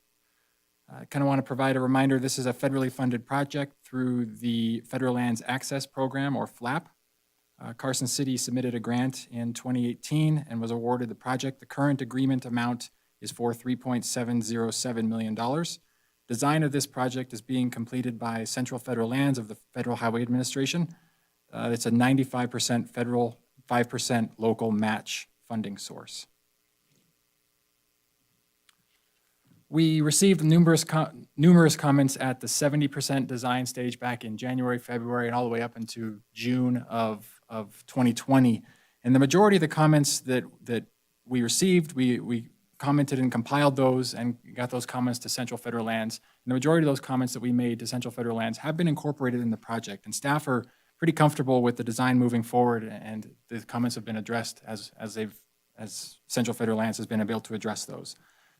I kind of want to provide a reminder, this is a federally funded project through the Federal Lands Access Program, or FLAP. Carson City submitted a grant in 2018 and was awarded the project. The current agreement amount is for $3.707 million. Design of this project is being completed by Central Federal Lands of the Federal Highway Administration. It's a 95% federal, 5% local match funding source. We received numerous comments at the 70% design stage back in January, February, and all the way up into June of 2020. And the majority of the comments that we received, we commented and compiled those and got those comments to Central Federal Lands. And the majority of those comments that we made to Central Federal Lands have been incorporated in the project. And staff are pretty comfortable with the design moving forward, and the comments have been addressed as Central Federal Lands has been able to address those.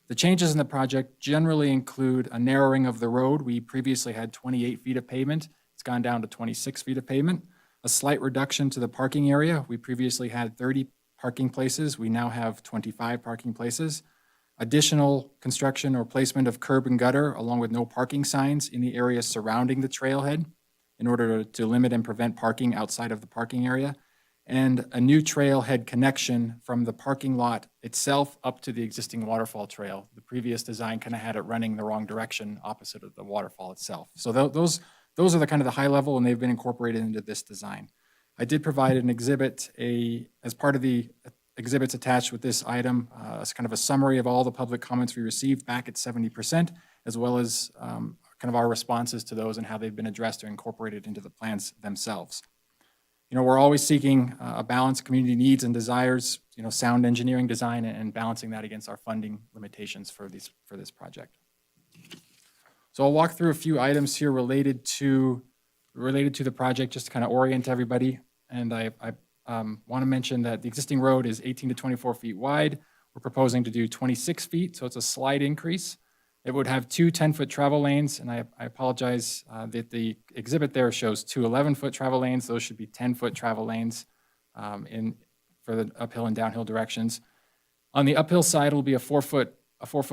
The changes in the project generally include a narrowing of the road. We previously had 28 feet of pavement. It's gone down to 26 feet of pavement. A slight reduction to the parking area. We previously had 30 parking places. We now have 25 parking places. Additional construction or placement of curb and gutter along with no parking signs in the areas surrounding the trailhead in order to limit and prevent parking outside of the parking area. And a new trailhead connection from the parking lot itself up to the existing waterfall trail. The previous design kind of had it running the wrong direction opposite of the waterfall itself. So those are the kind of the high level, and they've been incorporated into this design. I did provide an exhibit, as part of the exhibits attached with this item, as kind of a summary of all the public comments we received back at 70%, as well as kind of our responses to those and how they've been addressed or incorporated into the plans themselves. You know, we're always seeking a balance, community needs and desires, you know, sound engineering design, and balancing that against our funding limitations for this project. So I'll walk through a few items here related to the project, just to kind of orient everybody. And I want to mention that the existing road is 18 to 24 feet wide. We're proposing to do 26 feet, so it's a slight increase. It would have two 10-foot travel lanes, and I apologize that the exhibit there shows two 11-foot travel lanes. Those should be 10-foot travel lanes for the uphill and downhill directions. On the uphill side, it'll be a 4-foot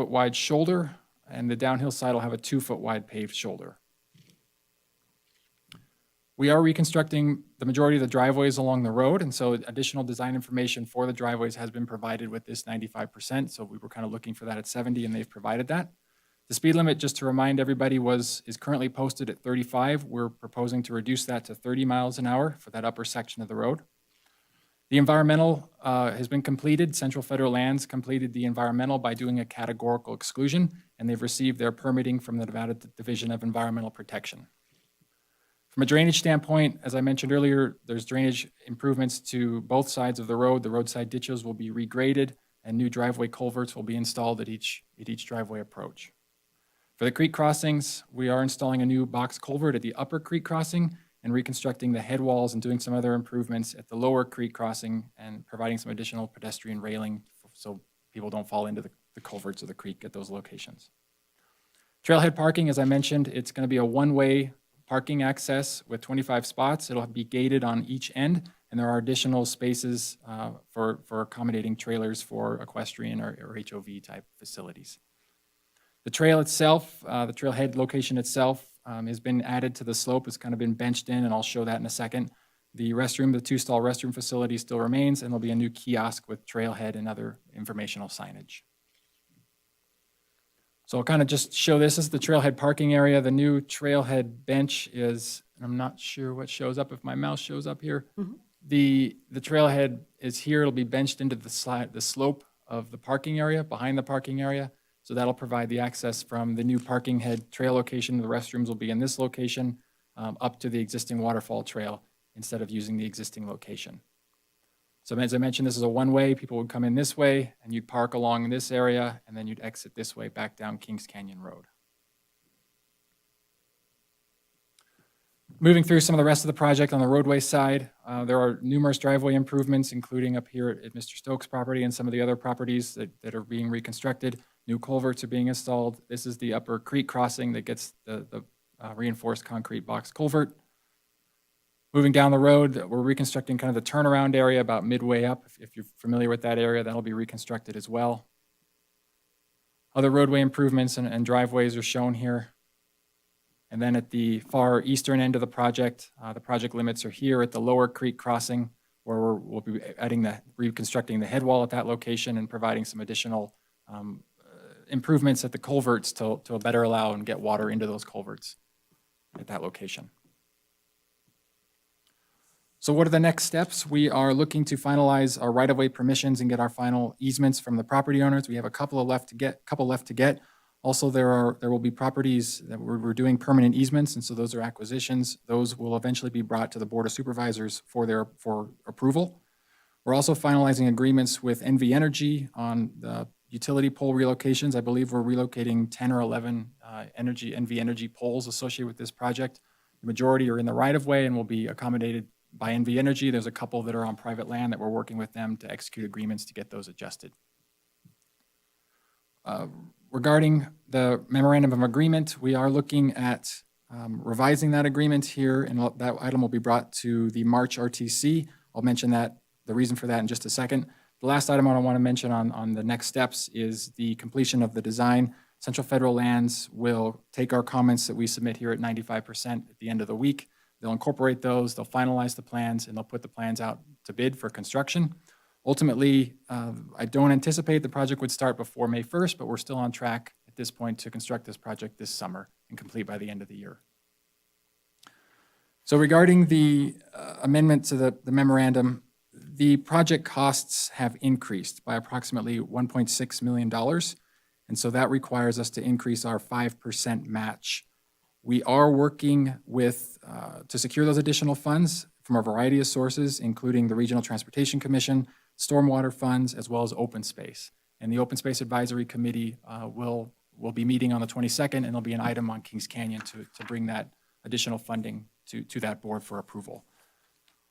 wide shoulder, and the downhill side will have a 2-foot wide paved shoulder. We are reconstructing the majority of the driveways along the road, and so additional design information for the driveways has been provided with this 95%. So we were kind of looking for that at 70, and they've provided that. The speed limit, just to remind everybody, is currently posted at 35. We're proposing to reduce that to 30 miles an hour for that upper section of the road. The environmental has been completed. Central Federal Lands completed the environmental by doing a categorical exclusion, and they've received their permitting from the Nevada Division of Environmental Protection. From a drainage standpoint, as I mentioned earlier, there's drainage improvements to both sides of the road. The roadside ditches will be regraded, and new driveway culverts will be installed at each driveway approach. For the creek crossings, we are installing a new box culvert at the upper creek crossing and reconstructing the head walls and doing some other improvements at the lower creek crossing and providing some additional pedestrian railing so people don't fall into the culverts of the creek at those locations. Trailhead parking, as I mentioned, it's going to be a one-way parking access with 25 spots. It'll be gated on each end, and there are additional spaces for accommodating trailers for equestrian or HOV type facilities. The trail itself, the trailhead location itself has been added to the slope. It's kind of been benched in, and I'll show that in a second. The restroom, the 2-stall restroom facility still remains, and there'll be a new kiosk with trailhead and other informational signage. So I'll kind of just show this as the trailhead parking area. The new trailhead bench is, and I'm not sure what shows up if my mouse shows up here. Mm-hmm. The trailhead is here. It'll be benched into the slope of the parking area, behind the parking area. So that'll provide the access from the new parking head trail location. The restrooms will be in this location up to the existing waterfall trail instead of using the existing location. So as I mentioned, this is a one-way. People would come in this way, and you'd park along this area, and then you'd exit this way back down Kings Canyon Road. Moving through some of the rest of the project on the roadway side, there are numerous driveway improvements, including up here at Mr. Stokes' property and some of the other properties that are being reconstructed. New culverts are being installed. This is the upper creek crossing that gets the reinforced concrete box culvert. Moving down the road, we're reconstructing kind of the turnaround area about midway up. If you're familiar with that area, that'll be reconstructed as well. Other roadway improvements and driveways are shown here. And then at the far eastern end of the project limits are here at the lower creek crossing, where we'll be reconstructing the head wall at that location and providing some additional improvements at the culverts to better allow and get water into those culverts at that location. So what are the next steps? We are looking to finalize our right-of-way permissions and get our final easements from the property owners. We have a couple left to get. Also, there will be properties that we're doing permanent easements, and so those are acquisitions. Those will eventually be brought to the Board of Supervisors for approval. We're also finalizing agreements with NV Energy on the utility pole relocations. I believe we're relocating 10 or 11 NV Energy poles associated with this project. The majority are in the right-of-way and will be accommodated by NV Energy. There's a couple that are on private land that we're working with them to execute agreements to get those adjusted. Regarding the memorandum of agreement, we are looking at revising that agreement here, and that item will be brought to the March RTC. I'll mention that, the reason for that in just a second. The last item I want to mention on the next steps is the completion of the design. Central Federal Lands will take our comments that we submit here at 95% at the end of the week. They'll incorporate those, they'll finalize the plans, and they'll put the plans out to bid for construction. Ultimately, I don't anticipate the project would start before May 1st, but we're still on track at this point to construct this project this summer and complete by the end of the year. So regarding the amendment to the memorandum, the project costs have increased by approximately $1.6 million. And so that requires us to increase our 5% match. We are working with to secure those additional funds from a variety of sources, including the Regional Transportation Commission, stormwater funds, as well as open space. And the Open Space Advisory Committee will we'll be meeting on the 22nd, and there'll be an item on Kings Canyon to bring that additional funding to that board for approval.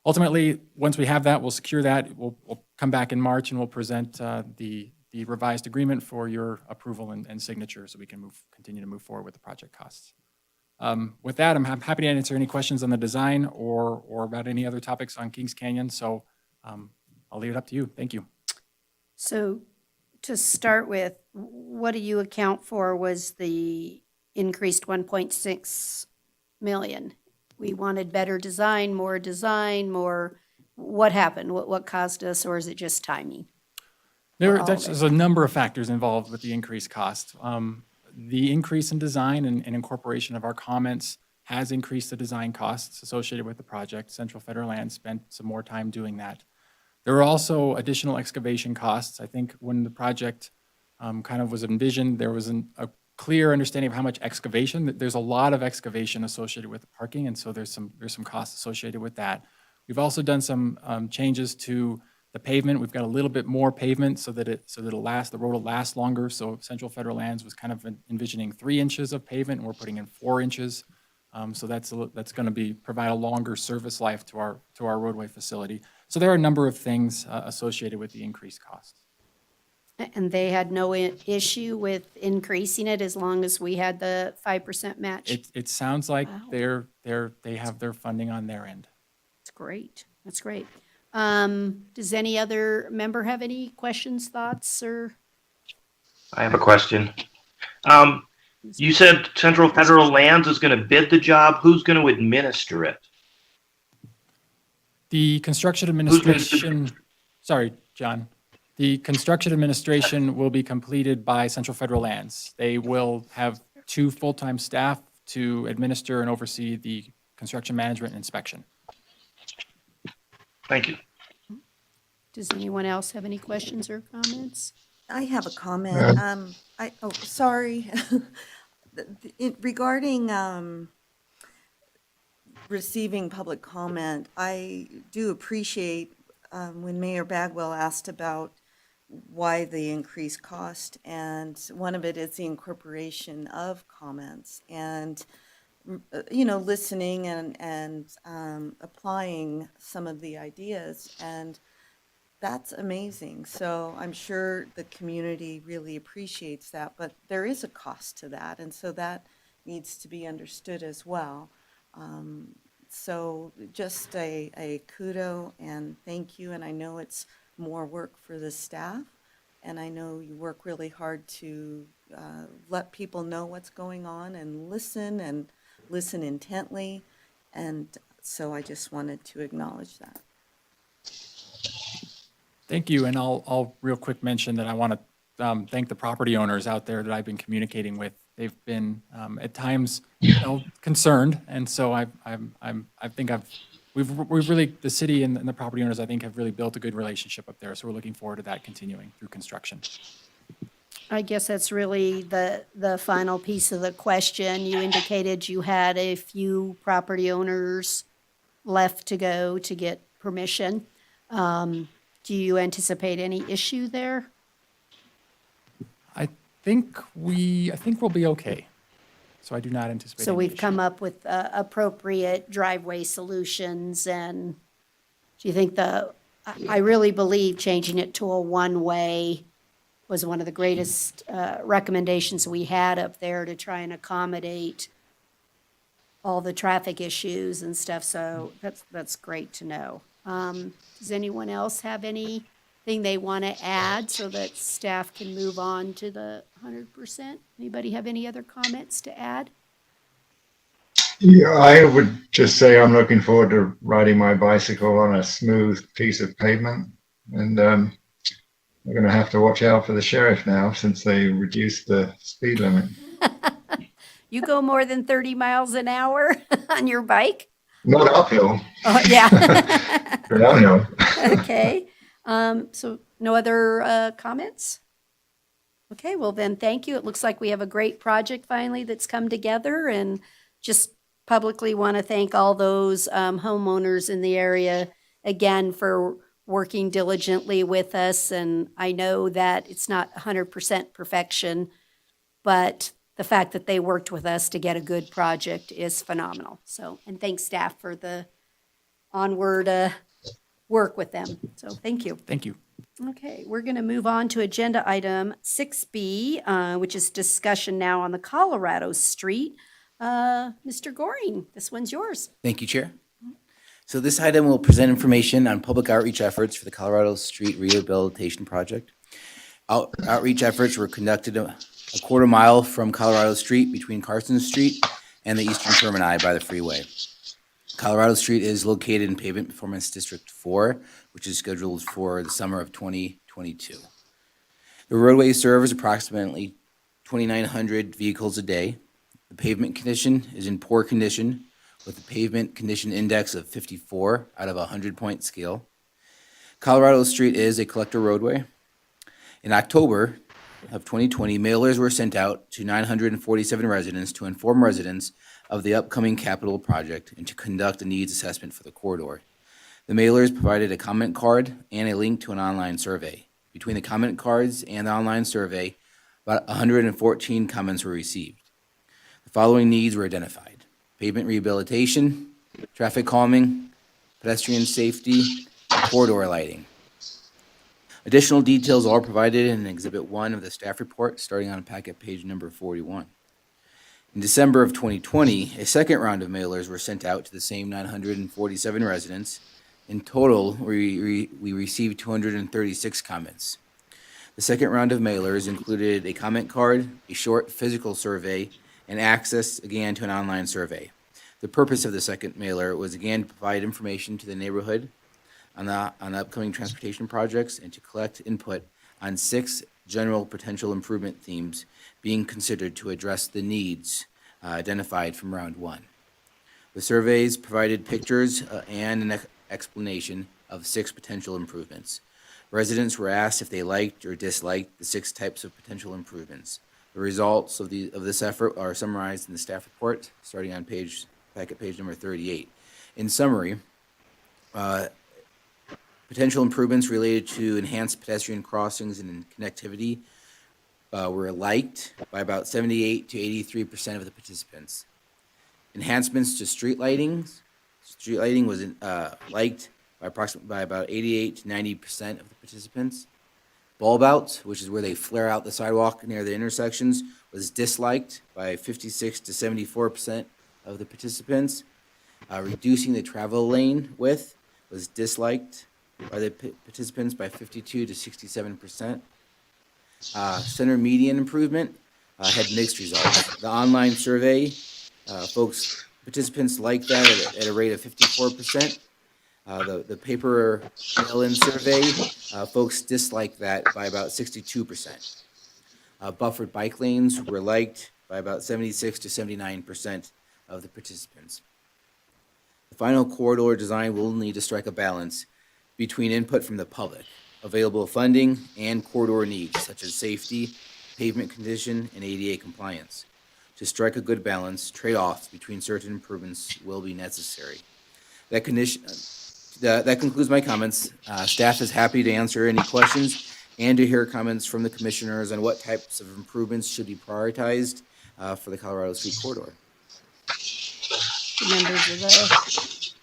Ultimately, once we have that, we'll secure that. We'll come back in March and we'll present the revised agreement for your approval and signature so we can continue to move forward with the project costs. With that, I'm happy to answer any questions on the design or about any other topics on Kings Canyon. So I'll leave it up to you. Thank you. So to start with, what do you account for was the increased 1.6 million? We wanted better design, more, what happened? What caused us, or is it just timing? There's a number of factors involved with the increased cost. The increase in design and incorporation of our comments has increased the design costs associated with the project. Central Federal Land spent some more time doing that. There were also additional excavation costs. I think when the project kind of was envisioned, there was a clear understanding of how much excavation. There's a lot of excavation associated with the parking, and so there's some costs associated with that. We've also done some changes to the pavement. We've got a little bit more pavement so that the road will last longer. So Central Federal Lands was kind of envisioning 3 inches of pavement, and we're putting in 4 inches. So that's going to provide a longer service life to our roadway facility. So there are a number of things associated with the increased costs. And they had no issue with increasing it as long as we had the 5% match? It sounds like Wow. they have their funding on their end. That's great. That's great. Does any other member have any questions, thoughts, or? I have a question. You said Central Federal Lands is going to bid the job. Who's going to administer it? The construction administration, sorry, John. The construction administration will be completed by Central Federal Lands. They will have 2 full-time staff to administer and oversee the construction management and inspection. Thank you. Does anyone else have any questions or comments? I have a comment. Sorry. Regarding receiving public comment, I do appreciate when Mayor Bagwell asked about why the increased cost, and one of it is the incorporation of comments and listening and applying some of the ideas, and that's amazing. So I'm sure the community really appreciates that, but there is a cost to that, and so that needs to be understood as well. So just a kudo and thank you, and I know it's more work for the staff, and I know you work really hard to let people know what's going on and listen intently, and so I just wanted to acknowledge that. Thank you, and I'll real quick mention that I want to thank the property owners out there that I've been communicating with. They've been at times concerned, and so we've really, the city and the property owners, I think, have really built a good relationship up there. So we're looking forward to that continuing through construction. I guess that's really the final piece of the question. You indicated you had a few property owners left to go to get permission. Do you anticipate any issue there? I think we'll be okay. So I do not anticipate. So any we've issue. come up with appropriate driveway solutions, and do you think I really believe changing it to a one-way was one of the greatest recommendations we had up there to try and accommodate all the traffic issues and stuff, so that's great to know. Does anyone else have anything they want to add so that staff can move on to the 100%? Anybody have any other comments to add? Yeah, I would just say I'm looking forward to riding my bicycle on a smooth piece of pavement, and I'm going to have to watch out for the sheriff now since they reduced the speed limit. You go more than 30 miles an hour on your bike? Not uphill. Oh, yeah. Downhill. Okay. So no other comments? Okay, well then, thank you. It looks like we have a great project finally that's come together, and just publicly want to thank all those homeowners in the area again for working diligently with us. And I know that it's not 100% perfection, but the fact that they worked with us to get a good project is phenomenal. So, and thanks staff for the onward work with them. So thank you. Thank you. Okay, we're going to move on to agenda item 6B, which is discussion now on the Colorado Street. Mr. Goring, this one's yours. Thank you, Chair. So this item will present information on public outreach efforts for the Colorado Street Rehabilitation Project. Outreach efforts were conducted a quarter mile from Colorado Street between Carson Street and the eastern termini by the freeway. Colorado Street is located in Pavement Performance District 4, which is scheduled for the summer of 2022. The roadway serves approximately 2,900 vehicles a day. The pavement condition is in poor condition, with a pavement condition index of 54 out of a 100-point scale. Colorado Street is a collector roadway. In October of 2020, mailers were sent out to 947 residents to inform residents of the upcoming capital project and to conduct a needs assessment for the corridor. The mailers provided a comment card and a link to an online survey. Between the comment cards and the online survey, about 114 comments were received. The following needs were identified: pavement rehabilitation, traffic calming, pedestrian safety, and corridor lighting. Additional details are provided in Exhibit 1 of the staff report, starting on packet page number 41. In December of 2020, a second round of mailers were sent out to the same 947 residents. In total, we received 236 comments. The second round of mailers included a comment card, a short physical survey, and access again to an online survey. The purpose of the second mailer was again to provide information to the neighborhood on the upcoming transportation projects and to collect input on 6 general potential improvement themes being considered to address the needs identified from round 1. The surveys provided pictures and an explanation of 6 potential improvements. Residents were asked if they liked or disliked the 6 types of potential improvements. The results of this effort are summarized in the staff report, starting on packet page number 38. In summary, potential improvements related to enhanced pedestrian crossings and connectivity were liked by about 78 to 83% of the participants. Enhancements to street lighting was liked by about 88 to 90% of the participants. Bulb outs, which is where they flare out the sidewalk near the intersections, was disliked by 56 to 74% of the participants. Reducing the travel lane width was disliked by the participants by 52 to 67%. Center median improvement had mixed results. The online survey, participants liked that at a rate of 54%. The paper mail-in survey, folks disliked that by about 62%. Buffered bike lanes were liked by about 76 to 79% of the participants. The final corridor design will need to strike a balance between input from the public, available funding, and corridor needs such as safety, pavement condition, and ADA compliance. To strike a good balance, trade-offs between certain improvements will be necessary. That concludes my comments. Staff is happy to answer any questions and to hear comments from the commissioners on what types of improvements should be prioritized for the Colorado Street corridor.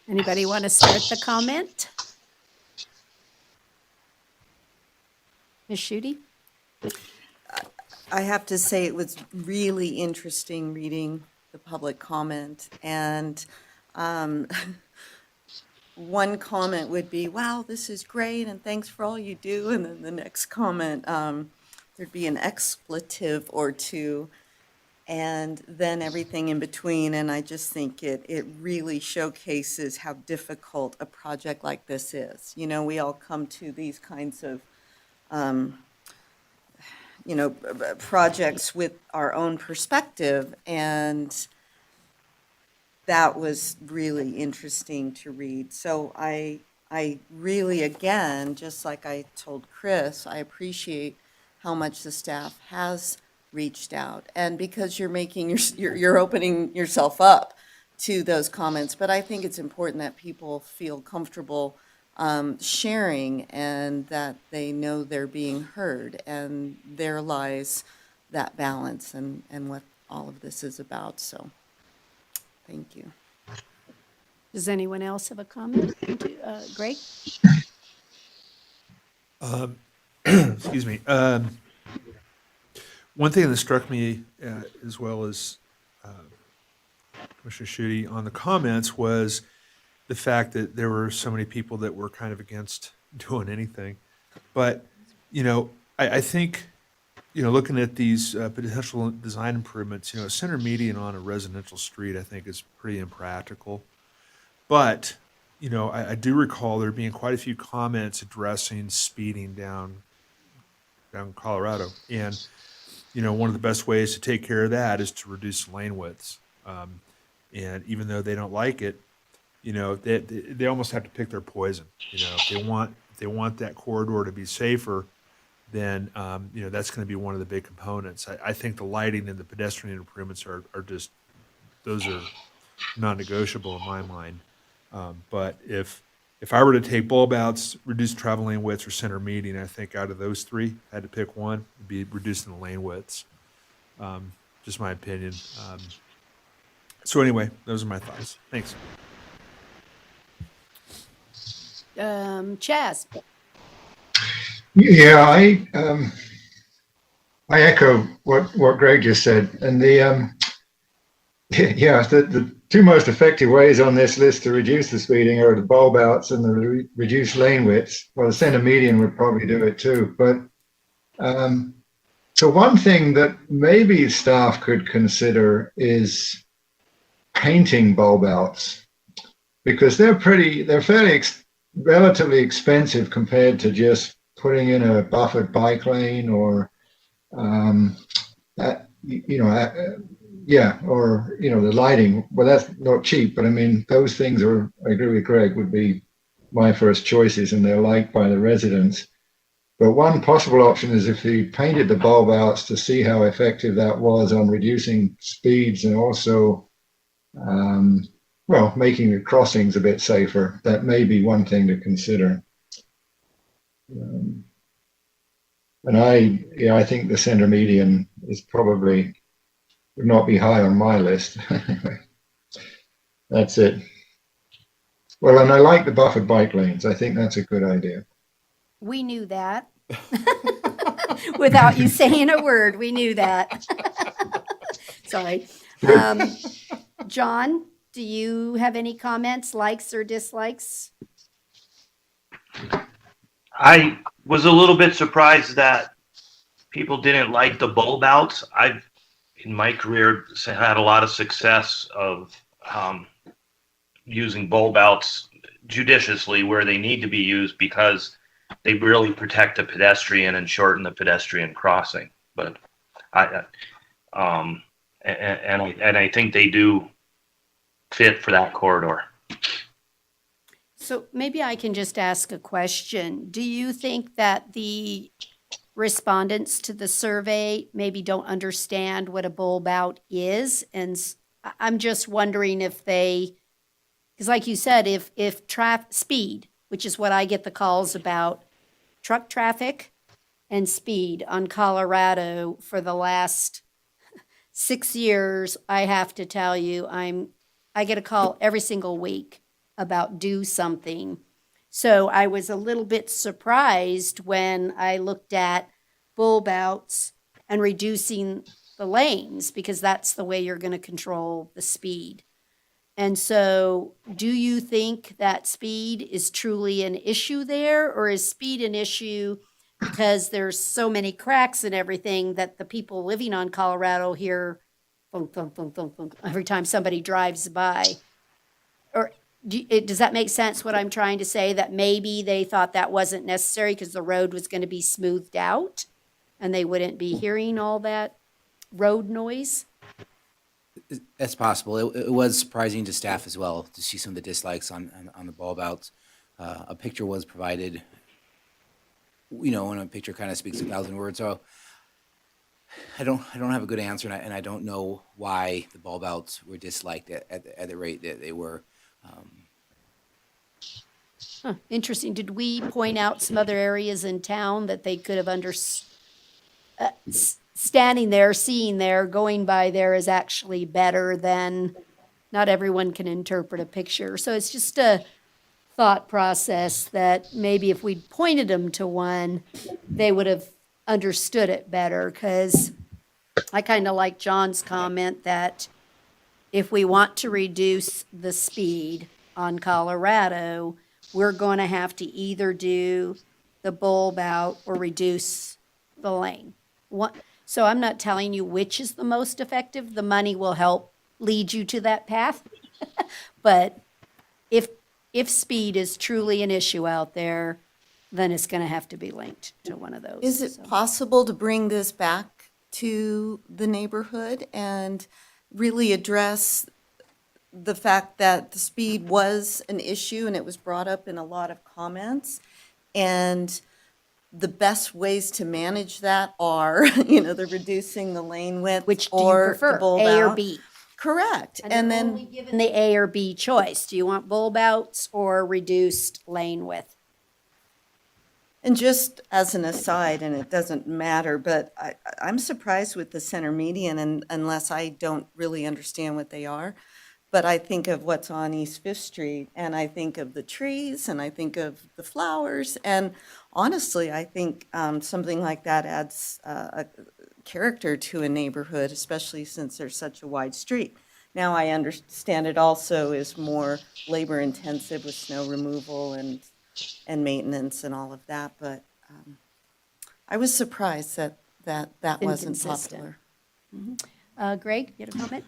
Anybody want to start the comment? Ms. Schutte? I have to say it was really interesting reading the public comment, and one comment would be, wow, this is great and thanks for all you do, and then the next comment, there'd be an expletive or two, and then everything in between, and I just think it really showcases how difficult a project like this is. You know, we all come to these kinds of projects with our own perspective, and that was really interesting to read. So I really, again, just like I told Chris, I appreciate how much the staff has reached out, and because you're opening yourself up to those comments. But I think it's important that people feel comfortable sharing, and that they know they're being heard, and there lies that balance and what all of this is about. So, thank you. Does anyone else have a comment? Greg? Excuse me. One thing that struck me as well as Commissioner Schutte on the comments was the fact that there were so many people that were kind of against doing anything. But, I think, looking at these potential design improvements, a center median on a residential street, I think is pretty impractical. But, I do recall there being quite a few comments addressing speeding down Colorado. And, one of the best ways to take care of that is to reduce lane widths. And even though they don't like it, they almost have to pick their poison. If they want that corridor to be safer, then that's going to be one of the big components. I think the lighting and the pedestrian improvements are just, those are non-negotiable in my mind. But if I were to take bulb outs, reduce travel lane widths, or center median, I think out of those three, I had to pick one, it'd be reducing the lane widths. Just my opinion. So anyway, those are my thoughts. Thanks. Chaz? Yeah, I echo what Greg just said, and the two most effective ways on this list to reduce the speeding are the bulb outs and the reduced lane widths. Well, the center median would probably do it too, but so one thing that maybe staff could consider is painting bulb outs, because they're fairly relatively expensive compared to just putting in a buffered bike lane or the lighting. Well, that's not cheap, but I mean, those things are, I agree with Greg, would be my first choices, and they're liked by the residents. But one possible option is if you painted the bulb outs to see how effective that was on reducing speeds and also making the crossings a bit safer. That may be one thing to consider. And I think the center median is probably would not be high on my list. That's it. Well, and I like the buffered bike lanes. I think that's a good idea. We knew that. Without you saying a word, we knew that. Sorry. John, do you have any comments, likes or dislikes? I was a little bit surprised that people didn't like the bulb outs. I've, in my career, had a lot of success of using bulb outs judiciously where they need to be used, because they really protect the pedestrian and shorten the pedestrian crossing. But I think they do fit for that corridor. So maybe I can just ask a question. Do you think that the respondents to the survey maybe don't understand what a bulb out is? And I'm just wondering if they, because like you said, if speed, which is what I get the calls about, truck traffic and speed on Colorado for the last 6 years, I have to tell you, I get a call every single week about do something. So I was a little bit surprised when I looked at bulb outs and reducing the lanes, because that's the way you're going to control the speed. And so do you think that speed is truly an issue there, or is speed an issue because there's so many cracks and everything that the people living on Colorado hear thunk, thunk, thunk, thunk, thunk, every time somebody drives by? Or does that make sense, what I'm trying to say, that maybe they thought that wasn't necessary because the road was going to be smoothed out and they wouldn't be hearing all that road noise? That's possible. It was surprising to staff as well to see some of the dislikes on the bulb outs. A picture was provided, and a picture kind of speaks 1,000 words. So I don't have a good answer, and I don't know why the bulb outs were disliked at the rate that they were. Interesting. Did we point out some other areas in town that they could have standing there, seeing there, going by there is actually better than, not everyone can interpret a picture. So it's just a thought process that maybe if we'd pointed them to one, they would have understood it better. Because I kind of like John's comment that if we want to reduce the speed on Colorado, we're going to have to either do the bulb out or reduce the lane. So I'm not telling you which is the most effective. The money will help lead you to that path. But if speed is truly an issue out there, then it's going to have to be linked to one of those. Is it possible to bring this back to the neighborhood and really address the fact that the speed was an issue and it was brought up in a lot of comments? And the best ways to manage that are, the reducing the lane width. Which do you or prefer, the bulb A or out. B? Correct. And And then only given the A or B choice. Do you want bulb outs or reduced lane width? And just as an aside, and it doesn't matter, but I'm surprised with the center median, and unless I don't really understand what they are. But I think of what's on East Fifth Street, and I think of the trees, and I think of the flowers, and honestly, I think something like that adds a character to a neighborhood, especially since there's such a wide street. Now, I understand it also is more labor intensive with snow removal and maintenance and all of that, but I was surprised that wasn't Inconsistent. popular. Greg, you had a comment?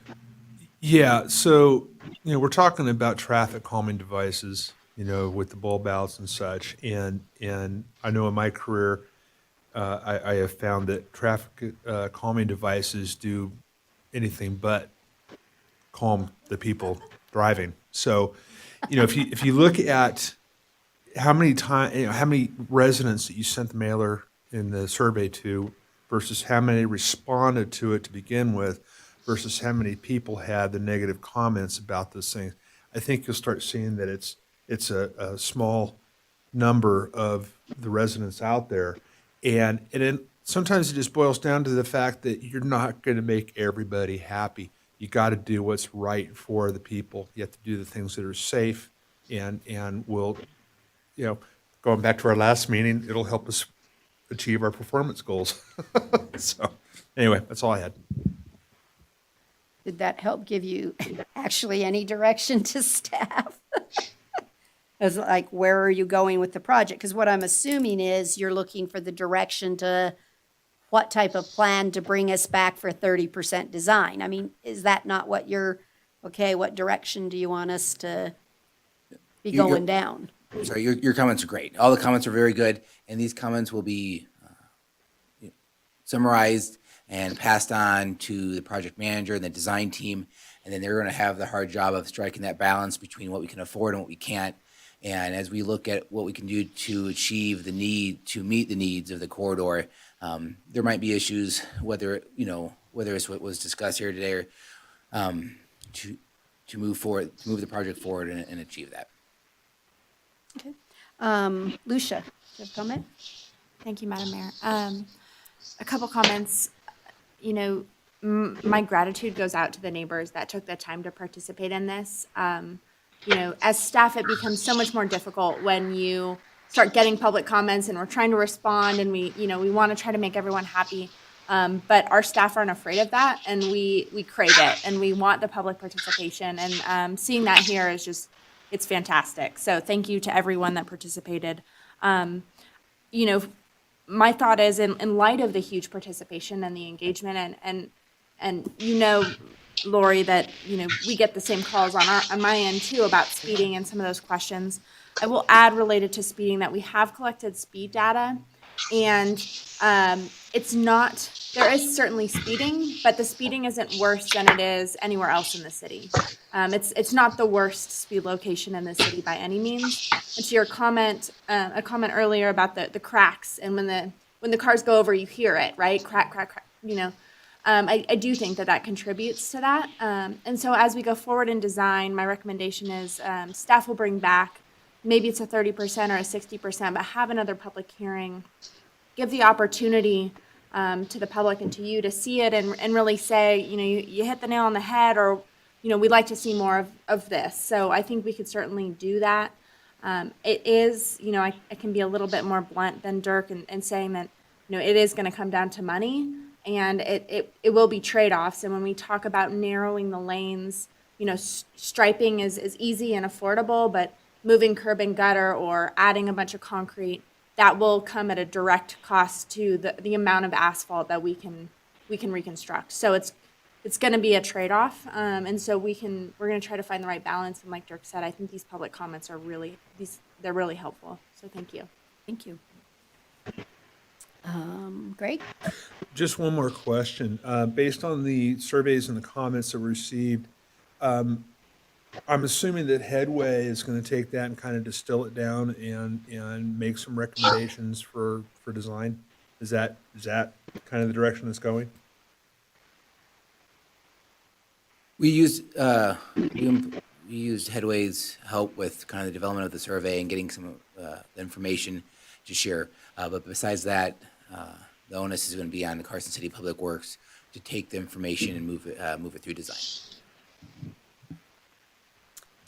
Yeah, so, we're talking about traffic calming devices, with the bulb outs and such. And I know in my career, I have found that traffic calming devices do anything but calm the people driving. So, if you look at how many residents that you sent the mailer in the survey to versus how many responded to it to begin with versus how many people had the negative comments about those things, I think you'll start seeing that it's a small number of the residents out there. And then sometimes it just boils down to the fact that you're not going to make everybody happy. You got to do what's right for the people. You have to do the things that are safe and will, going back to our last meeting, it'll help us achieve our performance goals. So anyway, that's all I had. Did that help give you actually any direction to staff? As like, where are you going with the project? Because what I'm assuming is you're looking for the direction to what type of plan to bring us back for 30% design. I mean, is that not what what direction do you want us to be going down? Sorry, your comments are great. All the comments are very good, and these comments will be summarized and passed on to the project manager and the design team, and then they're going to have the hard job of striking that balance between what we can afford and what we can't. And as we look at what we can do to achieve the need, to meet the needs of the corridor, there might be issues, whether it's what was discussed here today, or to move forward, to move the project forward and achieve that. Okay. Lucia, do you have a comment? Thank you, Madam Mayor. A couple comments. My gratitude goes out to the neighbors that took the time to participate in this. As staff, it becomes so much more difficult when you start getting public comments and we're trying to respond and we want to try to make everyone happy. But our staff aren't afraid of that, and we crave it, and we want the public participation. And seeing that here is it's fantastic. So thank you to everyone that participated. My thought is, in light of the huge participation and the engagement, and Lori, that we get the same calls on my end too about speeding and some of those questions. I will add, related to speeding, that we have collected speed data, and there is certainly speeding, but the speeding isn't worse than it is anywhere else in the city. It's not the worst speed location in the city by any means. And to your comment, a comment earlier about the cracks, and when the cars go over, you hear it, right? Crack, crack, crack. I do think that contributes to that. And so as we go forward in design, my recommendation is staff will bring back, maybe it's a 30% or a 60%, but have another public hearing. Give the opportunity to the public and to you to see it and really say, you hit the nail on the head, or, we'd like to see more of this. So I think we could certainly do that. It is, I can be a little bit more blunt than Dirk in saying that, it is going to come down to money, and it will be trade-offs. And when we talk about narrowing the lanes, striping is easy and affordable, but moving curb and gutter or adding a bunch of concrete, that will come at a direct cost to the amount of asphalt that we can reconstruct. So it's going to be a trade-off, and so we're going to try to find the right balance. And like Dirk said, I think these public comments are they're really helpful. So thank you. Thank you. Greg? Just one more question. Based on the surveys and the comments that were received, I'm assuming that Headway is going to take that and kind of distill it down and make some recommendations for design. Is that kind of the direction it's going? We used Headway's help with kind of the development of the survey and getting some information to share. But besides that, the onus is going to be on the Carson City Public Works to take the information and move it through design.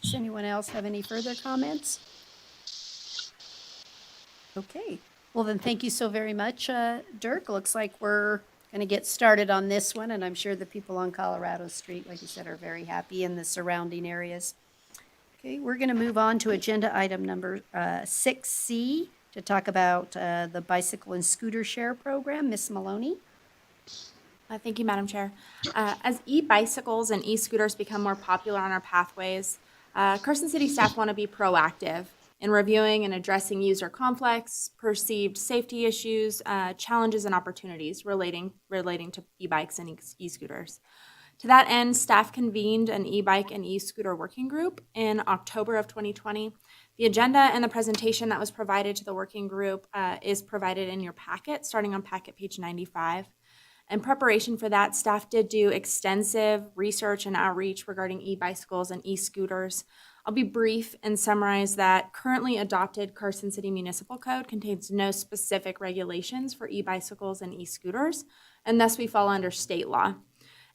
Does anyone else have any further comments? Okay. Well, then, thank you so very much, Dirk. Looks like we're going to get started on this one, and I'm sure the people on Colorado Street, like you said, are very happy in the surrounding areas. Okay, we're going to move on to agenda item number 6C to talk about the bicycle and scooter share program. Ms. Maloney? Thank you, Madam Chair. As e-bicycles and e-scooters become more popular on our pathways, Carson City staff want to be proactive in reviewing and addressing user conflicts, perceived safety issues, challenges, and opportunities relating to e-bikes and e-scooters. To that end, staff convened an e-bike and e-scooter working group in October of 2020. The agenda and the presentation that was provided to the working group is provided in your packet, starting on packet page 95. In preparation for that, staff did do extensive research and outreach regarding e-bicycles and e-scooters. I'll be brief and summarize that currently adopted Carson City Municipal Code contains no specific regulations for e-bicycles and e-scooters, and thus we fall under state law.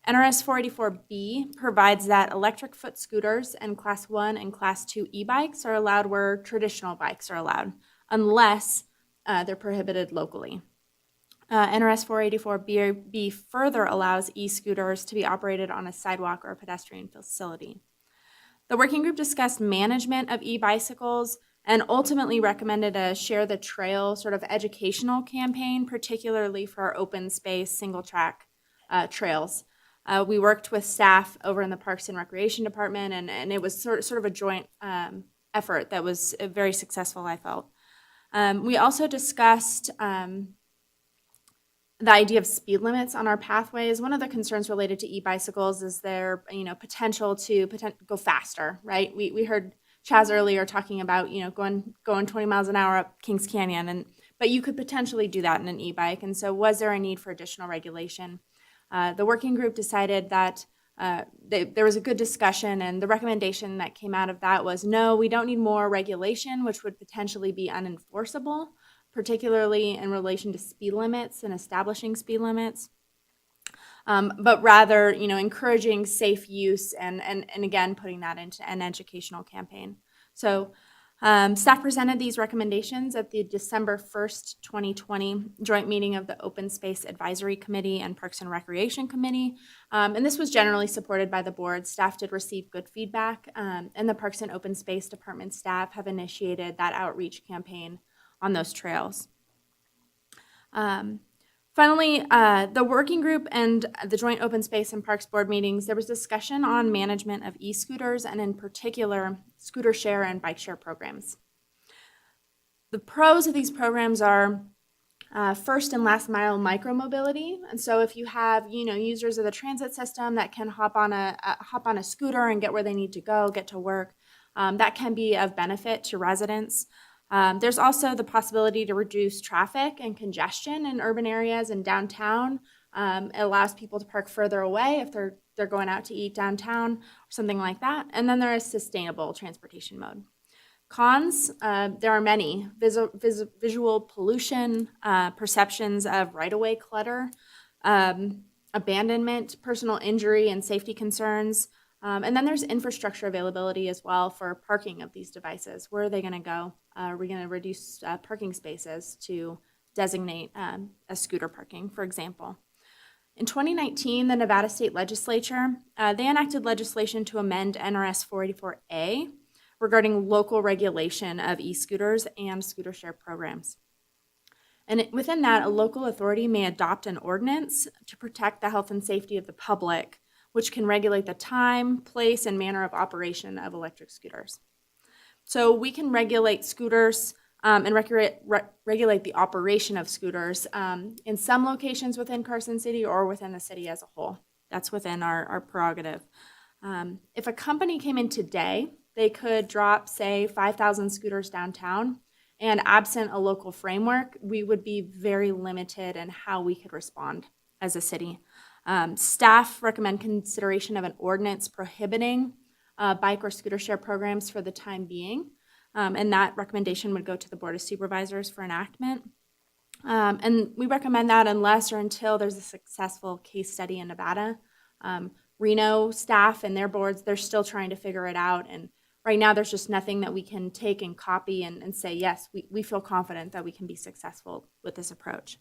NRS 484B provides that electric foot scooters and Class 1 and Class 2 e-bikes are allowed where traditional bikes are allowed, unless they're prohibited locally. NRS 484B further allows e-scooters to be operated on a sidewalk or a pedestrian facility. The working group discussed management of e-bicycles and ultimately recommended a Share the Trail sort of educational campaign, particularly for our open space, single track trails. We worked with staff over in the Parks and Recreation Department, and it was sort of a joint effort that was very successful, I felt. We also discussed the idea of speed limits on our pathways. One of the concerns related to e-bicycles is their, potential to go faster, right? We heard Chaz earlier talking about, going 20 miles an hour up Kings Canyon, but you could potentially do that in an e-bike. And so was there a need for additional regulation? The working group decided that there was a good discussion, and the recommendation that came out of that was, no, we don't need more regulation, which would potentially be unenforceable, particularly in relation to speed limits and establishing speed limits, but rather, encouraging safe use and again, putting that into an educational campaign. So staff presented these recommendations at the December 1st, 2020 joint meeting of the Open Space Advisory Committee and Parks and Recreation Committee. And this was generally supported by the board. Staff did receive good feedback, and the Parks and Open Space Department staff have initiated that outreach campaign on those trails. Finally, the working group and the joint open space and parks board meetings, there was discussion on management of e-scooters and in particular scooter share and bike share programs. The pros of these programs are first and last mile micromobility. And so if you have, users of the transit system that can hop on a scooter and get where they need to go, get to work, that can be of benefit to residents. There's also the possibility to reduce traffic and congestion in urban areas and downtown. It allows people to park further away if they're going out to eat downtown or something like that. And then there is sustainable transportation mode. Cons, there are many. Visual pollution, perceptions of right-of-way clutter, abandonment, personal injury, and safety concerns. And then there's infrastructure availability as well for parking of these devices. Where are they going to go? Are we going to reduce parking spaces to designate as scooter parking, for example? In 2019, the Nevada State Legislature, they enacted legislation to amend NRS 484A regarding local regulation of e-scooters and scooter share programs. And within that, a local authority may adopt an ordinance to protect the health and safety of the public, which can regulate the time, place, and manner of operation of electric scooters. So we can regulate scooters and regulate the operation of scooters in some locations within Carson City or within the city as a whole. That's within our prerogative. If a company came in today, they could drop, say, 5,000 scooters downtown, and absent a local framework, we would be very limited in how we could respond as a city. Staff recommend consideration of an ordinance prohibiting bike or scooter share programs for the time being, and that recommendation would go to the Board of Supervisors for enactment. And we recommend that unless or until there's a successful case study in Nevada. Reno staff and their boards, they're still trying to figure it out, and right now there's just nothing that we can take and copy and say, yes, we feel confident that we can be successful with this approach.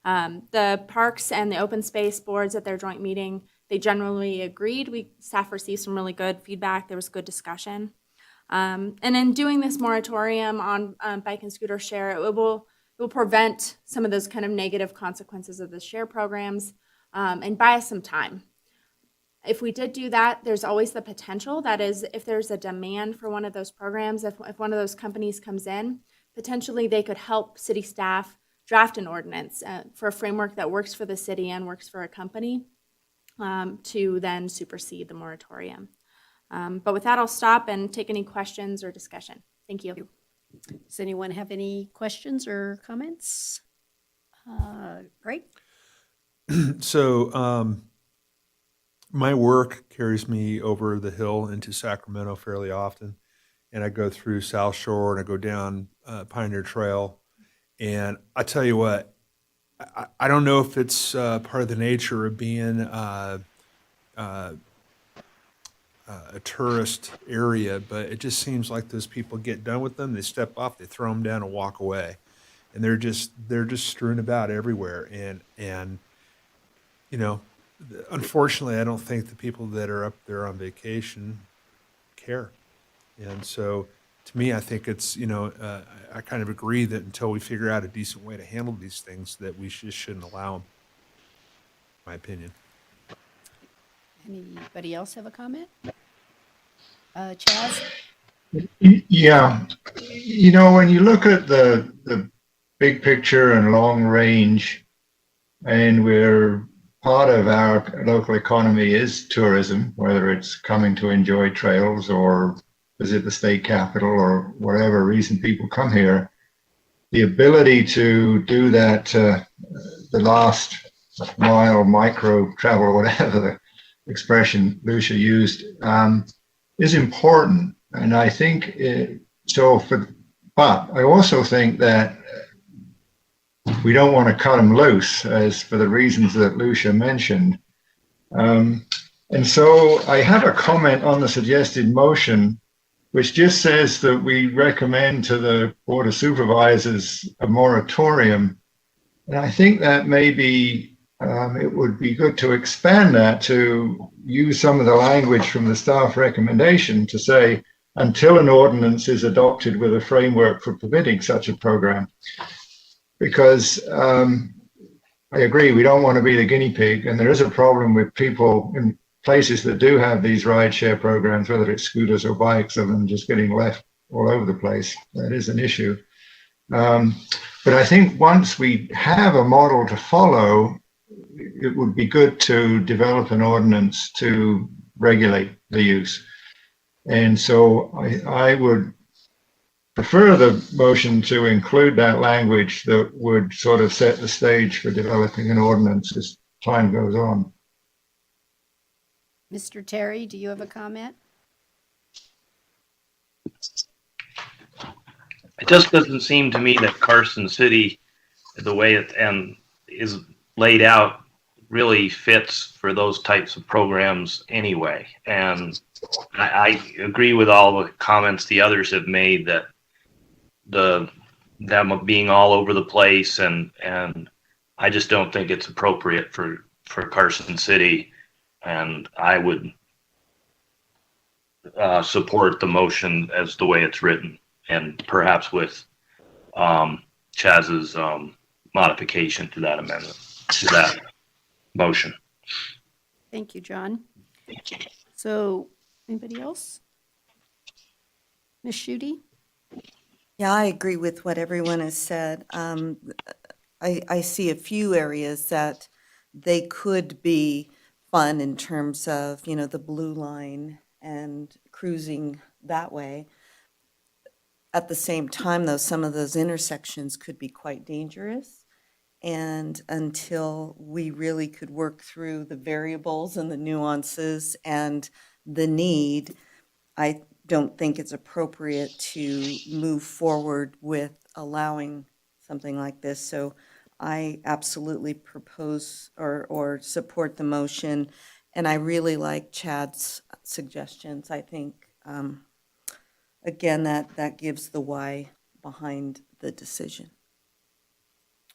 The parks and the open space boards at their joint meeting, they generally agreed. Staff received some really good feedback. There was good discussion. And in doing this moratorium on bike and scooter share, it will prevent some of those kind of negative consequences of the share programs and buy us some time. If we did do that, there's always the potential, that is, if there's a demand for one of those programs, if one of those companies comes in, potentially they could help city staff draft an ordinance for a framework that works for the city and works for a company to then supersede the moratorium. But with that, I'll stop and take any questions or discussion. Thank you. Does anyone have any questions or comments? Great. So my work carries me over the hill into Sacramento fairly often, and I go through South Shore and I go down Pioneer Trail. And I tell you what, I don't know if it's part of the nature of being a tourist area, but it just seems like those people get done with them, they step off, they throw them down and walk away, and they're just strewn about everywhere. And you know, unfortunately, I don't think the people that are up there on vacation care. And so, to me, I think it's, I kind of agree that until we figure out a decent way to handle these things, that we just shouldn't allow them, in my opinion. Anybody else have a comment? Chaz? Yeah. When you look at the big picture and long range, and we're part of our local economy is tourism, whether it's coming to enjoy trails or visit the state capitol or whatever reason people come here. The ability to do that, the last mile micro travel, whatever the expression Lucia used, is important. And I think but I also think that we don't want to cut them loose, as for the reasons that Lucia mentioned. And so I have a comment on the suggested motion, which just says that we recommend to the Board of Supervisors a moratorium. And I think that maybe it would be good to expand that to use some of the language from the staff recommendation to say, until an ordinance is adopted with a framework for permitting such a program. Because I agree, we don't want to be the guinea pig, and there is a problem with people in places that do have these ride share programs, whether it's scooters or bikes, of them just getting left all over the place. That is an issue. But I think once we have a model to follow, it would be good to develop an ordinance to regulate the use. And so I would prefer the motion to include that language that would sort of set the stage for developing an ordinance as time goes on. Mr. Terry, do you have a comment? It just doesn't seem to me that Carson City, the way it is laid out, really fits for those types of programs anyway. And I agree with all the comments the others have made that them being all over the place, and I just don't think it's appropriate for Carson City, and I would support the motion as the way it's written, and perhaps with Chaz's modification to that amendment, to that motion. Thank you, John. So, anybody else? Ms. Schutte? Yeah, I agree with what everyone has said. I see a few areas that they could be fun in terms of, you know, the blue line and cruising that way. At the same time, though, some of those intersections could be quite dangerous. And until we really could work through the variables and the nuances and the need, I don't think it's appropriate to move forward with allowing something like this. So I absolutely propose or support the motion. And I really like Chad's suggestions. I think, again, that gives the why behind the decision.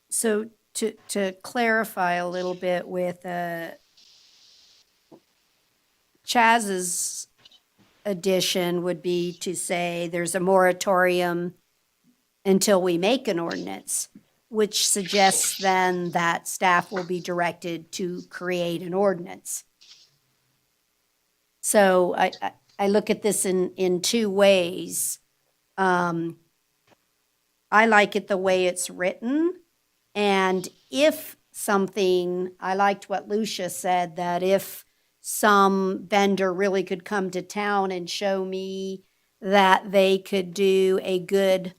So to clarify a little bit with Chaz's addition would be to say there's a moratorium until we make an ordinance, which suggests then that staff will be directed to create an ordinance. So I look at this in two ways. I like it the way it's written. And if something, I liked what Lucia said, that if some vendor really could come to town and show me that they could do a good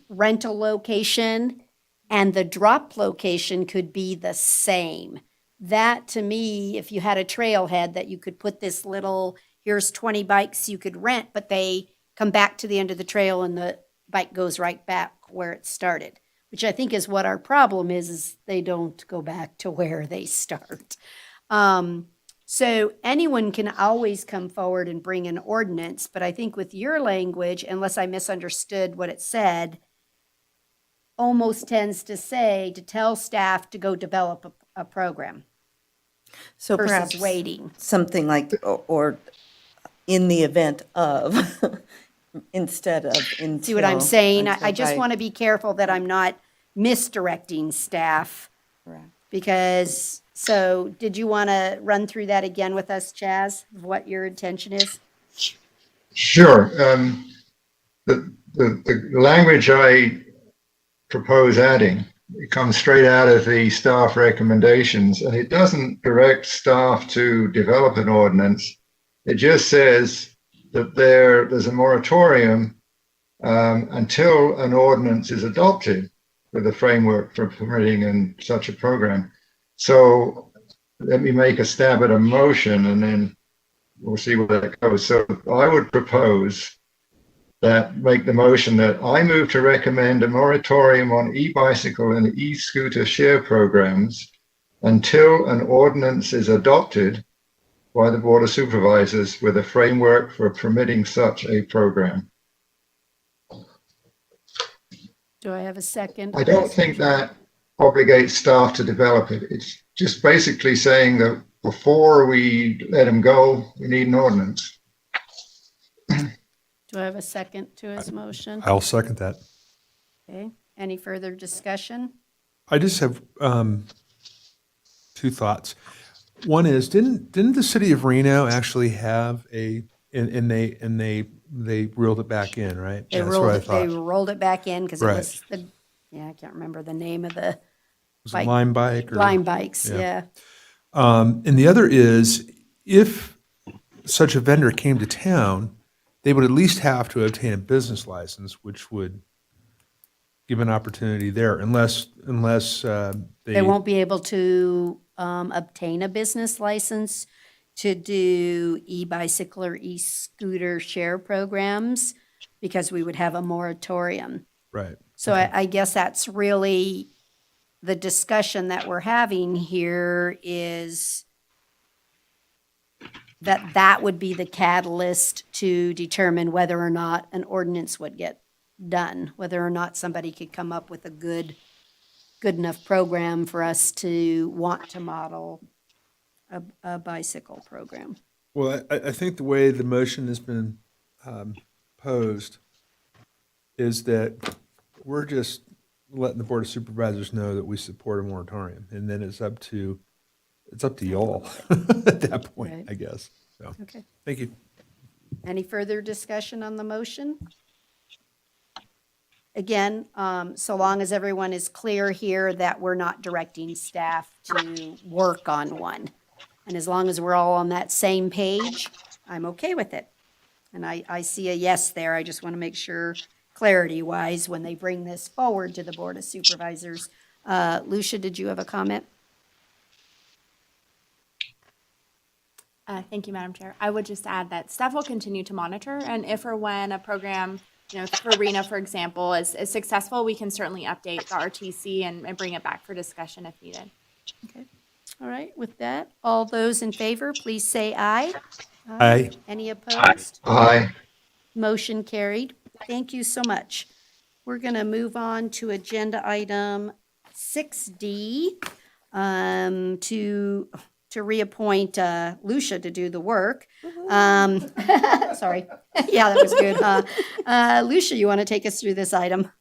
rental location and the drop location could be the same. That to me, if you had a trailhead that you could put this little, here's 20 bikes you could rent, but they come back to the end of the trail and the bike goes right back where it started, which I think is what our problem is they don't go back to where they start. So anyone can always come forward and bring an ordinance, but I think with your language, unless I misunderstood what it said, almost tends to say to tell staff to go develop a program. So versus perhaps waiting. something like, or in the event of, instead of until. See what I'm saying? I until just by- want to be careful that I'm not misdirecting staff. Correct. Because, so did you want to run through that again with us, Chaz, of what your intention is? Sure. The language I propose adding, it comes straight out of the staff recommendations, and it doesn't direct staff to develop an ordinance. It just says that there's a moratorium until an ordinance is adopted with a framework for permitting and such a program. So let me make a stab at a motion and then we'll see where that goes. So I would propose that, make the motion that I move to recommend a moratorium on e-bicycle and e-scooter share programs until an ordinance is adopted by the Board of Supervisors with a framework for permitting such a program. Do I have a second? I don't think that obligates staff to develop it. It's just basically saying that before we let them go, we need an ordinance. Do I have a second to his motion? I'll second that. Okay, any further discussion? I just have two thoughts. One is, didn't the city of Reno actually have and they reeled it back in, right? They That's what I they thought. rolled it back in because it Right. was I can't remember the name of the Was it Lime Bike? Or, Lime Bikes, yeah. yeah. And the other is, if such a vendor came to town, they would at least have to obtain a business license, which would give an opportunity there, unless They won't be able to obtain a business license to do e-bicycle or e-scooter share programs because we would have a moratorium. Right. So I guess that's really the discussion that we're having here, is that would be the catalyst to determine whether or not an ordinance would get done, whether or not somebody could come up with a good enough program for us to want to model a bicycle program. Well, I think the way the motion has been posed is that we're just letting the Board of Supervisors know that we support a moratorium, and then it's up to y'all at that point, Right. I guess. So, Okay. thank you. Any further discussion on the motion? Again, so long as everyone is clear here that we're not directing staff to work on one. And as long as we're all on that same page, I'm okay with it. And I see a yes there. I just want to make sure, clarity-wise, when they bring this forward to the Board of Supervisors. Lucia, did you have a comment? Thank you, Madam Chair. I would just add that staff will continue to monitor, and if or when a program, for RENA, for example, is successful, we can certainly update the RTC and bring it back for discussion if needed. Okay. All right, with that, all those in favor, please say aye. Aye. Any opposed? Aye. Motion carried. Thank you so much. We're going to move on to agenda item 6D, to reappoint Lucia to do the work. Sorry. Yeah, that was good, huh? Lucia, you want to take us through this item?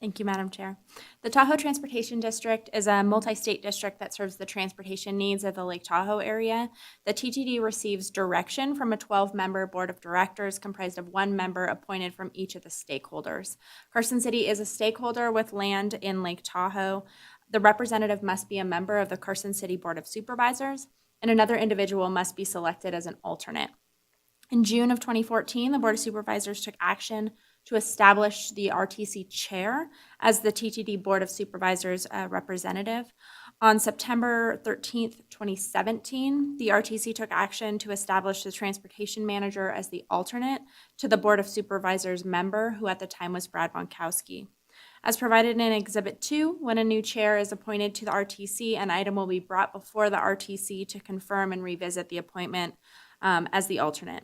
Thank you, Madam Chair. The Tahoe Transportation District is a multi-state district that serves the transportation needs of the Lake Tahoe area. The TTD receives direction from a 12-member board of directors comprised of 1 member appointed from each of the stakeholders. Carson City is a stakeholder with land in Lake Tahoe. The representative must be a member of the Carson City Board of Supervisors, and another individual must be selected as an alternate. In June of 2014, the Board of Supervisors took action to establish the RTC chair as the TTD Board of Supervisors representative. On September 13th, 2017, the RTC took action to establish the transportation manager as the alternate to the Board of Supervisors member, who at the time was Brad Bonkowski. As provided in Exhibit 2, when a new chair is appointed to the RTC, an item will be brought before the RTC to confirm and revisit the appointment as the alternate.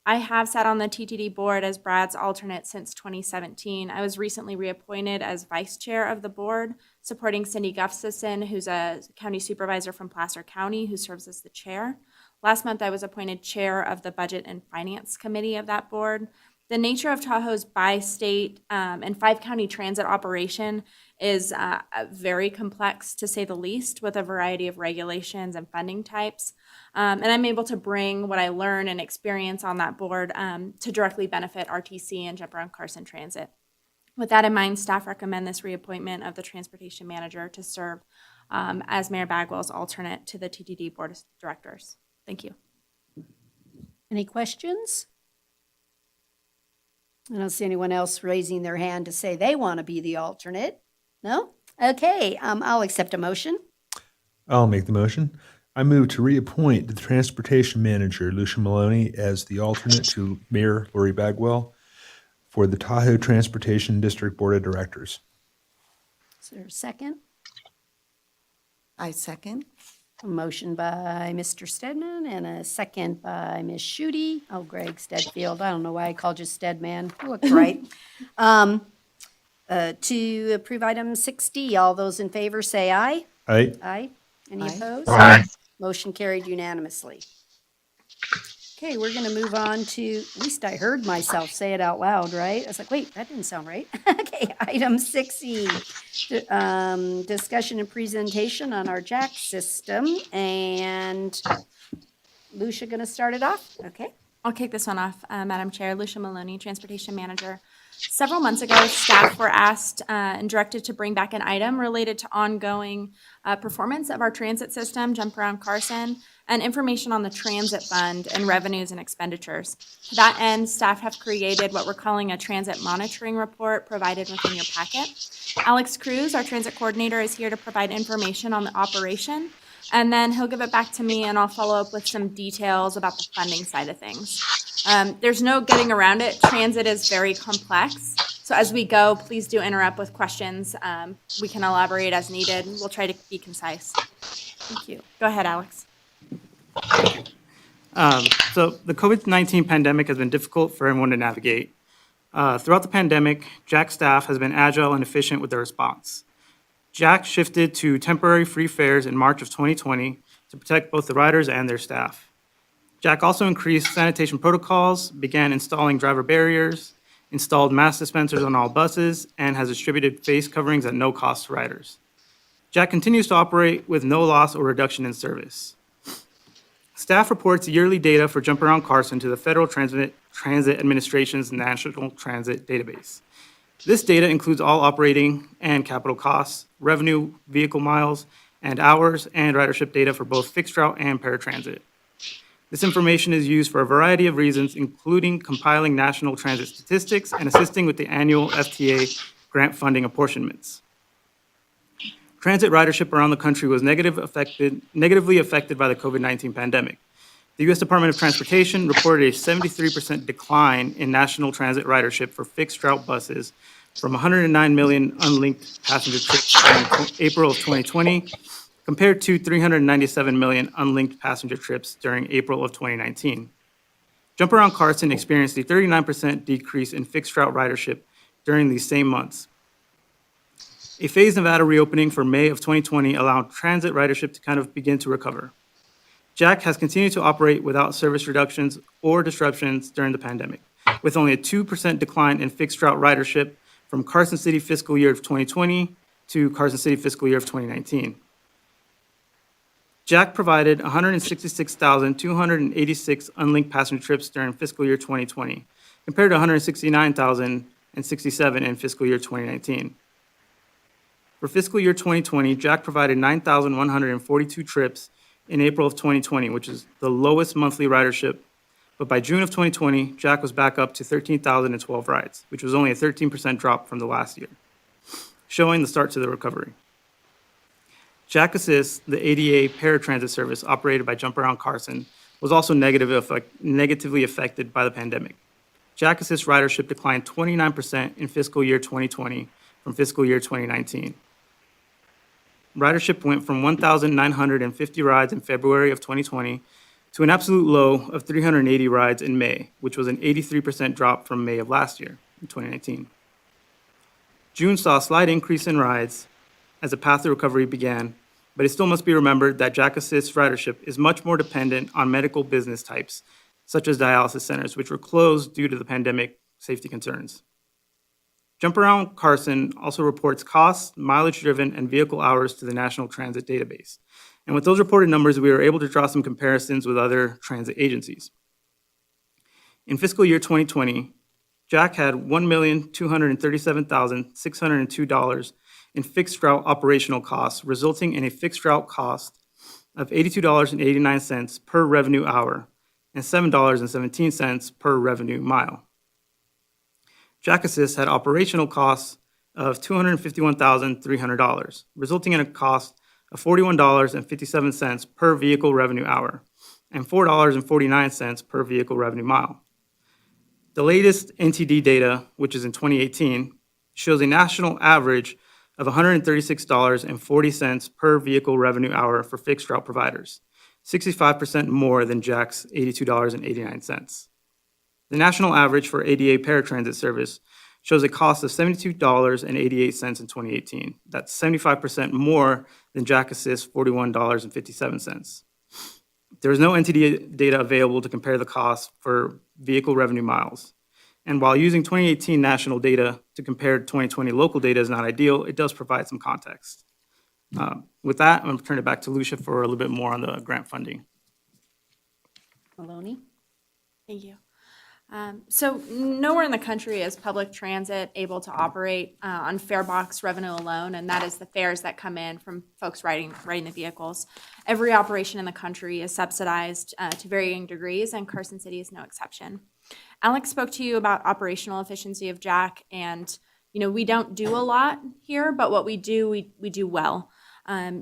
I have sat on the TTD board as Brad's alternate since 2017. I was recently reappointed as vice chair of the board, supporting Cindy Gustafson, who's a county supervisor from Placer County, who serves as the chair. Last month, I was appointed chair of the Budget and Finance Committee of that board. The nature of Tahoe's bi-state and 5-county transit operation is very complex, to say the least, with a variety of regulations and funding types. And I'm able to bring what I learn and experience on that board to directly benefit RTC and Jump Around Carson Transit. With that in mind, staff recommend this reappointment of the transportation manager to serve as Mayor Bagwell's alternate to the TTD Board of Directors. Thank you. Any questions? I don't see anyone else raising their hand to say they want to be the alternate. No? Okay, I'll accept a motion. I'll make the motion. I move to reappoint the transportation manager, Lucia Maloney, as the alternate to Mayor Lori Bagwell for the Tahoe Transportation District Board of Directors. Is there a second? I second. A motion by Mr. Stedman and a second by Ms. Schutte. Oh, Greg Stedfield. I don't know why I called you Stedman. You look right. To approve item 6D, all those in favor say aye. Aye. Aye. Any Aye. opposed? Aye. Motion carried unanimously. Okay, we're going to move on to, at least I heard myself say it out loud, right? I was like, wait, that didn't sound right. Okay, item 6E, discussion and presentation on our JAC system. And Lucia going to start it off? Okay. I'll kick this one off, Madam Chair. Lucia Maloney, Transportation Manager. Several months ago, staff were asked and directed to bring back an item related to ongoing performance of our transit system, Jump Around Carson, and information on the transit fund and revenues and expenditures. To that end, staff have created what we're calling a transit monitoring report provided within your packet. Alex Cruz, our transit coordinator, is here to provide information on the operation, and then he'll give it back to me and I'll follow up with some details about the funding side of things. There's no getting around it. Transit is very complex. So as we go, please do interrupt with questions. We can elaborate as needed. We'll try to be concise. Thank you. Go ahead, Alex. So the COVID-19 pandemic has been difficult for everyone to navigate. Throughout the pandemic, Jack staff has been agile and efficient with their response. Jack shifted to temporary free fares in March of 2020 to protect both the riders and their staff. Jack also increased sanitation protocols, began installing driver barriers, installed mask dispensers on all buses, and has distributed face coverings at no cost to riders. Jack continues to operate with no loss or reduction in service. Staff reports yearly data for Jump Around Carson to the Federal Transit Administration's National Transit Database. This data includes all operating and capital costs, revenue, vehicle miles, and hours, and ridership data for both fixed route and paratransit. This information is used for a variety of reasons, including compiling national transit statistics and assisting with the annual FTA grant funding apportionments. Transit ridership around the country was negatively affected by the COVID-19 pandemic. The U.S. Department of Transportation reported a 73% decline in national transit ridership for fixed route buses from 109 million unlinked passenger trips in April of 2020 compared to 397 million unlinked passenger trips during April of 2019. Jump Around Carson experienced a 39% decrease in fixed route ridership during these same months. A phased Nevada reopening for May of 2020 allowed transit ridership to kind of begin to recover. Jack has continued to operate without service reductions or disruptions during the pandemic, with only a 2% decline in fixed route ridership from Carson City fiscal year of 2020 to Carson City fiscal year of 2019. Jack provided 166,286 unlinked passenger trips during fiscal year 2020, compared to 169,067 in fiscal year 2019. For fiscal year 2020, Jack provided 9,142 trips in April of 2020, which is the lowest monthly ridership. But by June of 2020, Jack was back up to 13,012 rides, which was only a 13% drop from the last year, showing the start to the recovery. Jack Assist, the ADA paratransit service operated by Jump Around Carson, was also negatively affected by the pandemic. Jack Assist ridership declined 29% in fiscal year 2020 from fiscal year 2019. Ridership went from 1,950 rides in February of 2020 to an absolute low of 380 rides in May, which was an 83% drop from May of last year, in 2019. June saw a slight increase in rides as the path to recovery began, but it still must be remembered that Jack Assist ridership is much more dependent on medical business types, such as dialysis centers, which were closed due to the pandemic safety concerns. Jump Around Carson also reports costs, mileage driven, and vehicle hours to the National Transit Database. And with those reported numbers, we were able to draw some comparisons with other transit agencies. In fiscal year 2020, Jack had $1,237,602 in fixed route operational costs, resulting in a fixed route cost of $82.89 per revenue hour and $7.17 per revenue mile. Jack Assist had operational costs of $251,300, resulting in a cost of $41.57 per vehicle revenue hour and $4.49 per vehicle revenue mile. The latest NTD data, which is in 2018, shows a national average of $136.40 per vehicle revenue hour for fixed route providers, 65% more than Jack's $82.89. The national average for ADA paratransit service shows a cost of $72.88 in 2018. That's 75% more than Jack Assist's $41.57. There is no NTD data available to compare the cost for vehicle revenue miles. And while using 2018 national data to compare 2020 local data is not ideal, it does provide some context. With that, I'm going to turn it back to Lucia for a little bit more on the grant funding. Maloney? Thank you. So nowhere in the country is public transit able to operate on fare box revenue alone, and that is the fares that come in from folks riding the vehicles. Every operation in the country is subsidized to varying degrees, and Carson City is no exception. Alex spoke to you about operational efficiency of Jack, and we don't do a lot here, but what we do, we do well.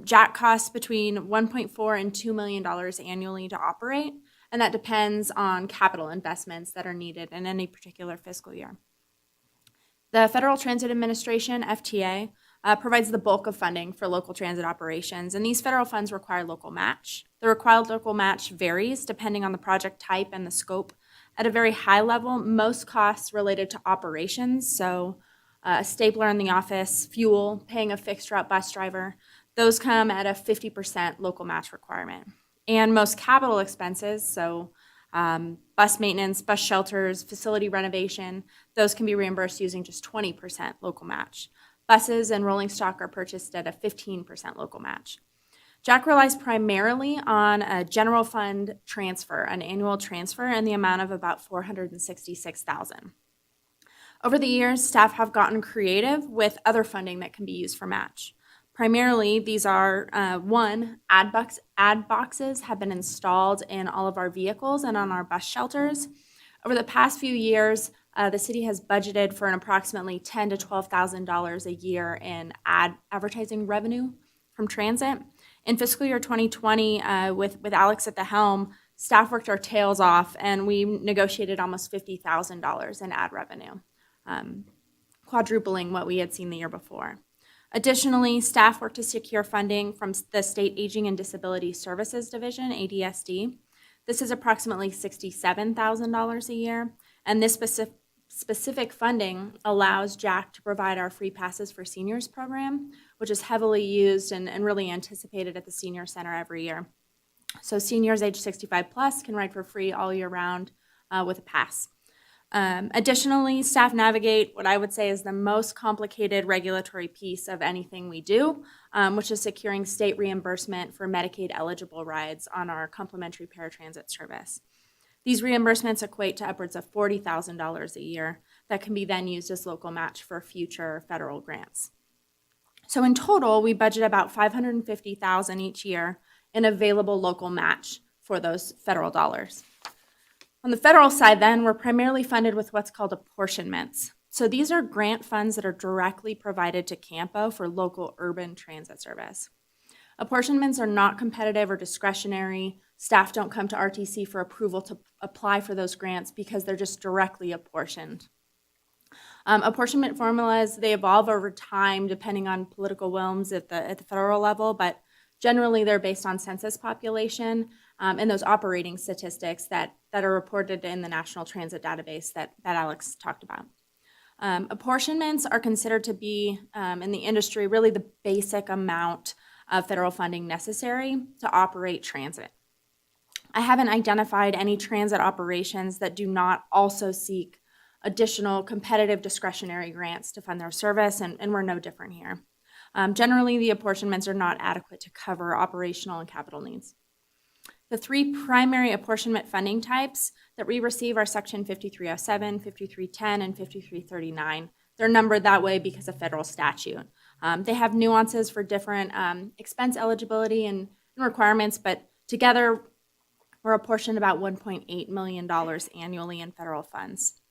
Jack costs between $1.4 and $2 million annually to operate. and that depends on capital investments that are needed in any particular fiscal year. The Federal Transit Administration, FTA, provides the bulk of funding for local transit operations, and these federal funds require local match. The required local match varies depending on the project type and the scope. At a very high level, most costs related to operations, so a stapler in the office, fuel, paying a fixed route bus driver, those come at a 50% local match requirement. And most capital expenses, so bus maintenance, bus shelters, facility renovation, those can be reimbursed using just 20% local match. Buses and rolling stock are purchased at a 15% local match. Jack relies primarily on a general fund transfer, an annual transfer in the amount of about $466,000. Over the years, staff have gotten creative with other funding that can be used for match. Primarily, these are, one, ad boxes have been installed in all of our vehicles and on our bus shelters. Over the past few years, the city has budgeted for an approximately $10,000 to $12,000 a year in advertising revenue from transit. In fiscal year 2020, with Alex at the helm, staff worked our tails off and we negotiated almost $50,000 in ad revenue, quadrupling what we had seen the year before. Additionally, staff worked to secure funding from the State Aging and Disability Services Division, ADSD. This is approximately $67,000 a year, and this specific funding allows Jack to provide our free passes for seniors program, which is heavily used and really anticipated at the senior center every year. So seniors age 65 plus can ride for free all year round with a pass. Additionally, staff navigate what I would say is the most complicated regulatory piece of anything we do, which is securing state reimbursement for Medicaid eligible rides on our complimentary paratransit service. These reimbursements equate to upwards of $40,000 a year that can be then used as local match for future federal grants. So in total, we budget about $550,000 each year in available local match for those federal dollars. On the federal side then, we're primarily funded with what's called apportionments. So these are grant funds that are directly provided to CAMPO for local urban transit service. Apportionments are not competitive or discretionary. Staff don't come to RTC for approval to apply for those grants because they're just directly apportioned. Apportionment formulas, they evolve over time depending on political whims at the federal level, but generally they're based on census population and those operating statistics that are reported in the National Transit Database that Alex talked about. Apportionments are considered to be, in the industry, really the basic amount of federal funding necessary to operate transit. I haven't identified any transit operations that do not also seek additional competitive discretionary grants to fund their service, and we're no different here. Generally, the apportionments are not adequate to cover operational and capital needs. The three primary apportionment funding types that we receive are Section 5307, 5310, and 5339. They're numbered that way because of federal statute. They have nuances for different expense eligibility and requirements, but together we're apportioned about $1.8 million annually in federal funds.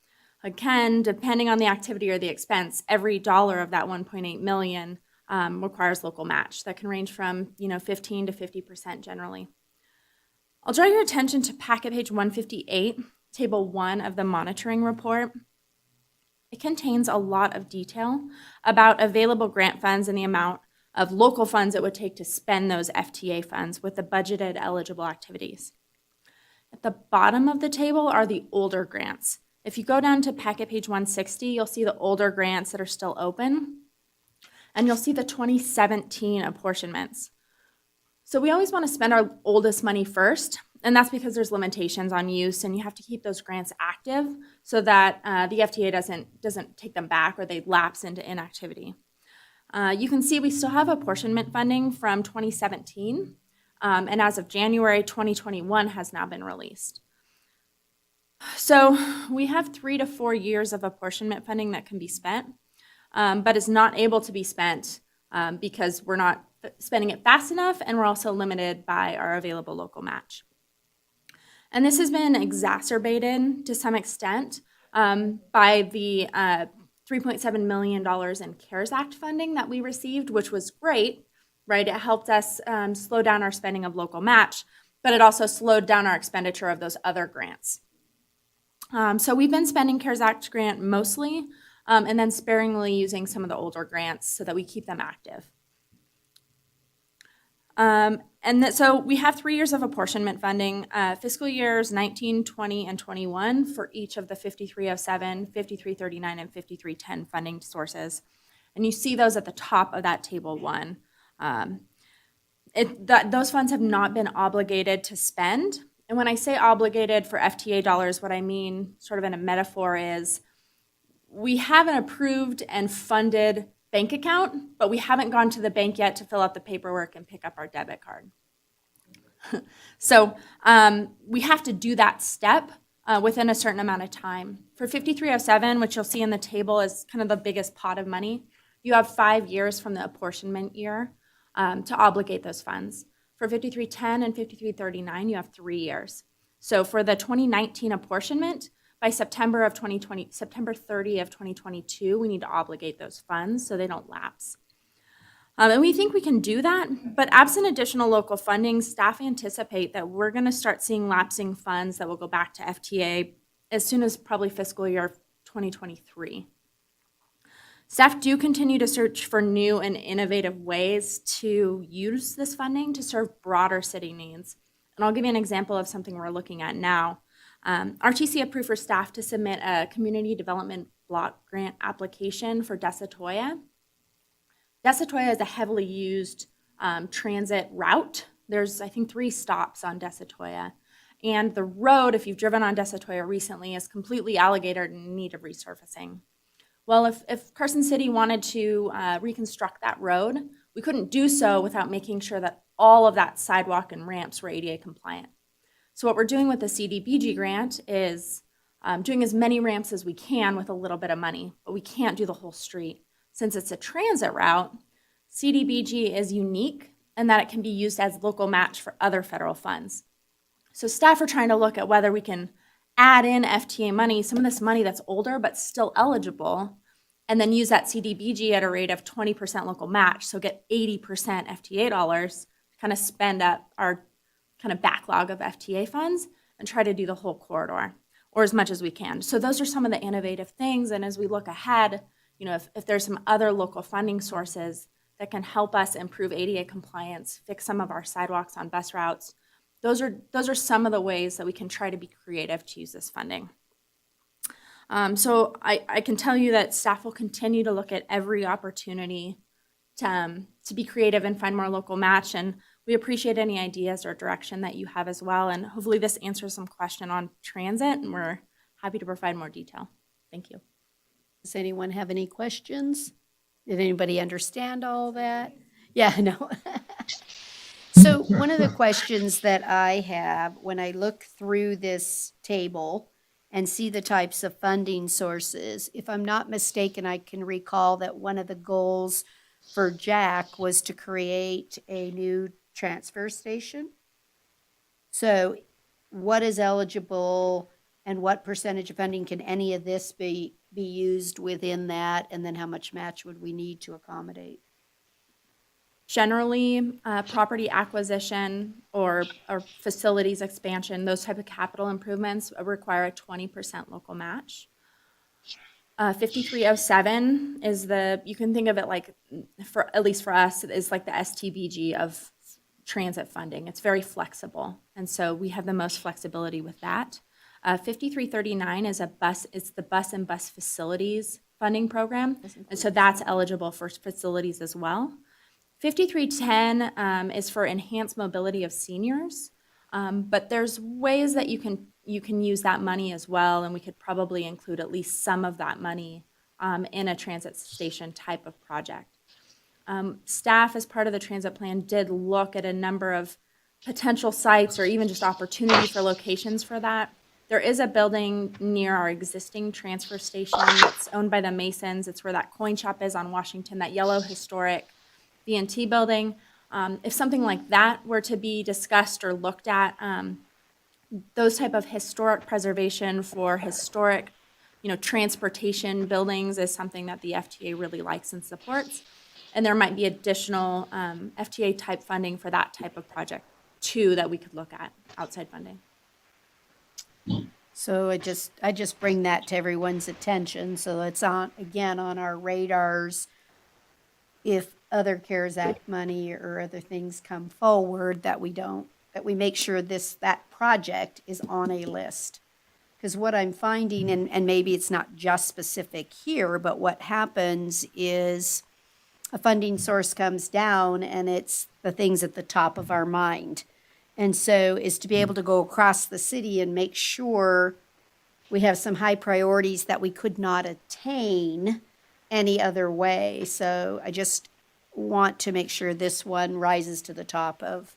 Again, depending on the activity or the expense, every dollar of that $1.8 million requires local match. That can range from 15 to 50% generally. I'll draw your attention to packet page 158, table 1 of the monitoring report. It contains a lot of detail about available grant funds and the amount of local funds it would take to spend those FTA funds with the budgeted eligible activities. At the bottom of the table are the older grants. If you go down to packet page 160, you'll see the older grants that are still open, and you'll see the 2017 apportionments. So we always want to spend our oldest money first, and that's because there's limitations on use, and you have to keep those grants active so that the FTA doesn't take them back or they lapse into inactivity. You can see we still have apportionment funding from 2017, and as of January 2021 has now been released. So we have 3 to 4 years of apportionment funding that can be spent, but is not able to be spent because we're not spending it fast enough, and we're also limited by our available local match. And this has been exacerbated to some extent by the $3.7 million in CARES Act funding that we received, which was great, right? It helped us slow down our spending of local match, but it also slowed down our expenditure of those other grants. So we've been spending CARES Act grant mostly, and then sparingly using some of the older grants so that we keep them active. So we have 3 years of apportionment funding, fiscal years 19, 20, and 21 for each of the 5307, 5339, and 5310 funding sources. And you see those at the top of that table 1. Those funds have not been obligated to spend. And when I say obligated for FTA dollars, what I mean sort of in a metaphor is we have an approved and funded bank account, but we haven't gone to the bank yet to fill out the paperwork and pick up our debit card. So we have to do that step within a certain amount of time. For 5307, which you'll see in the table is kind of the biggest pot of money, you have 5 years from the apportionment year to obligate those funds. For 5310 and 5339, you have 3 years. So for the 2019 apportionment, by September 30 of 2022, we need to obligate those funds so they don't lapse. And we think we can do that, but absent additional local funding, staff anticipate that we're going to start seeing lapsing funds that will go back to FTA as soon as probably fiscal year 2023. Staff do continue to search for new and innovative ways to use this funding to serve broader city needs. And I'll give you an example of something we're looking at now. RTC approved for staff to submit a community development block grant application for Desatoya. Desatoya is a heavily used transit route. There's, I think, 3 stops on Desatoya. And the road, if you've driven on Desatoya recently, is completely alligator and in need of resurfacing. Well, if Carson City wanted to reconstruct that road, we couldn't do so without making sure that all of that sidewalk and ramps were ADA compliant. So what we're doing with the CDBG grant is doing as many ramps as we can with a little bit of money, but we can't do the whole street. Since it's a transit route, CDBG is unique in that it can be used as local match for other federal funds. So staff are trying to look at whether we can add in FTA money, some of this money that's older but still eligible, and then use that CDBG at a rate of 20% local match, so get 80% FTA dollars, kind of spend up our kind of backlog of FTA funds and try to do the whole corridor, or as much as we can. So those are some of the innovative things, and as we look ahead, you know, if there's some other local funding sources that can help us improve ADA compliance, fix some of our sidewalks on bus routes, those are some of the ways that we can try to be creative to use this funding. So I can tell you that staff will continue to look at every opportunity to be creative and find more local match, and we appreciate any ideas or direction that you have as well, and hopefully this answers some question on transit, and we're happy to provide more detail. Thank you. Does anyone have any questions? Did anybody understand all that? Yeah, no. So one of the questions that I have when I look through this table and see the types of funding sources, if I'm not mistaken, I can recall that one of the goals for Jack was to create a new transfer station. So what is eligible and what percentage of funding can any of this be used within that? And then how much match would we need to accommodate? Generally, property acquisition or facilities expansion, those type of capital improvements require a 20% local match. 5307 is you can think of it like, at least for us, is like the STBG of transit funding. It's very flexible, and so we have the most flexibility with that. 5339 is it's the bus and bus facilities funding program, and so that's eligible for facilities as well. 5310 is for enhanced mobility of seniors, but there's ways that you can use that money as well, and we could probably include at least some of that money in a transit station type of project. Staff, as part of the transit plan, did look at a number of potential sites or even just opportunity for locations for that. There is a building near our existing transfer station. It's owned by the Masons. It's where that coin shop is on Washington, that yellow historic B&T building. If something like that were to be discussed or looked at, those type of historic preservation for historic, transportation buildings is something that the FTA really likes and supports. And there might be additional FTA type funding for that type of project two that we could look at, outside funding. So I just bring that to everyone's attention, so it's on, again, on our radars. If other CARES Act money or other things come forward, that we make sure that project is on a list. Because what I'm finding, and maybe it's not just specific here, but what happens is a funding source comes down and it's the things at the top of our mind. And so is to be able to go across the city and make sure we have some high priorities that we could not attain any other way. So I just want to make sure this one rises to the top of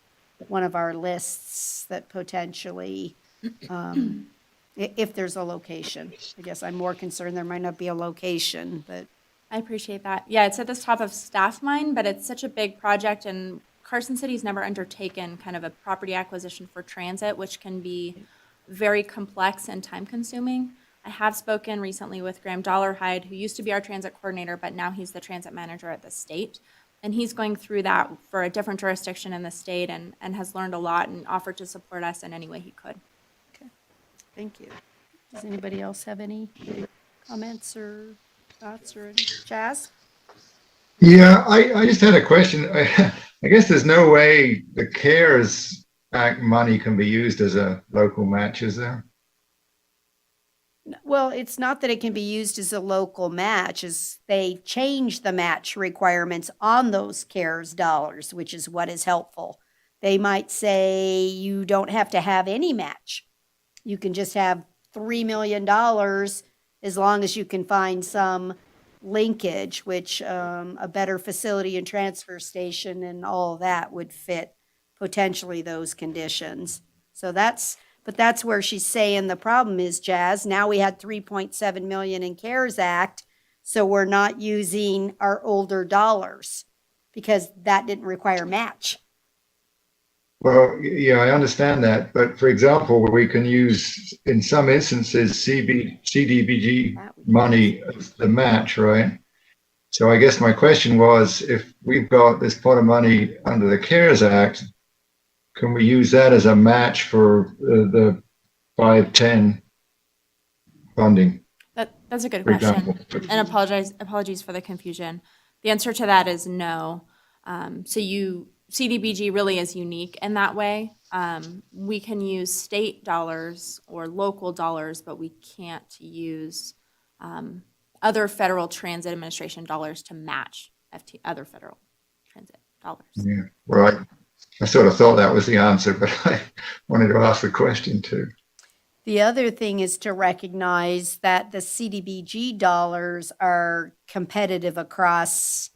one of our lists that potentially, if there's a location. I guess I'm more concerned there might not be a location, but. I appreciate that. Yeah, it's at the top of staff mind, but it's such a big project, and Carson City's never undertaken kind of a property acquisition for transit, which can be very complex and time consuming. I have spoken recently with Graham Dollarhide, who used to be our transit coordinator, but now he's the transit manager at the state. And he's going through that for a different jurisdiction in the state and has learned a lot and offered to support us in any way he could. Okay, thank you. Does anybody else have any comments or thoughts or Chaz? Yeah, I just had a question. I guess there's no way the CARES Act money can be used as a local match, is there? Well, it's not that it can be used as a local match, as they change the match requirements on those CARES dollars, which is what is helpful. They might say you don't have to have any match. You can just have $3 million as long as you can find some linkage, which a better facility and transfer station and all of that would fit potentially those conditions. So that's where she's saying the problem is, Jazz, now we had 3.7 million in CARES Act, so we're not using our older dollars because that didn't require match. Well, yeah, I understand that. But for example, we can use, in some instances, CDBG money as the match, right? So I guess my question was, if we've got this pot of money under the CARES Act, can we use that as a match for the 510 funding? That's a good For question. example. And apologies for the confusion. The answer to that is no. CDBG really is unique in that way. We can use state dollars or local dollars, but we can't use other federal transit administration dollars to match other federal transit dollars. Yeah, well, I sort of thought that was the answer, but I wanted to ask the question too. The other thing is to recognize that the CDBG dollars are competitive across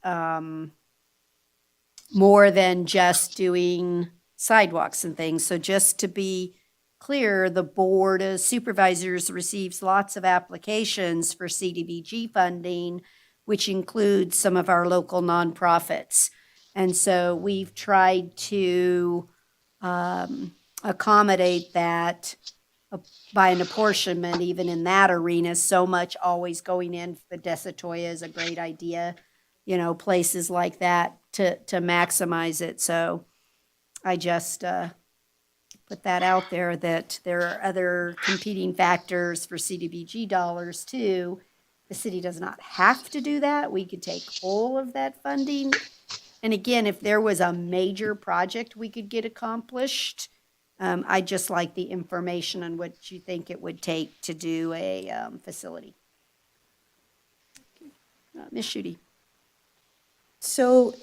more than just doing sidewalks and things. So just to be clear, the Board of Supervisors receives lots of applications for CDBG funding, which includes some of our local nonprofits. And so we've tried to accommodate that by an apportionment, even in that arena. So much always going in for the Desatoya is a great idea, places like that to maximize it. So I just put that out there, that there are other competing factors for CDBG dollars too. The city does not have to do that. We could take all of that funding. And again, if there was a major project we could get accomplished, I'd just like the information on what you think it would take to do a facility. Ms. Schutte. So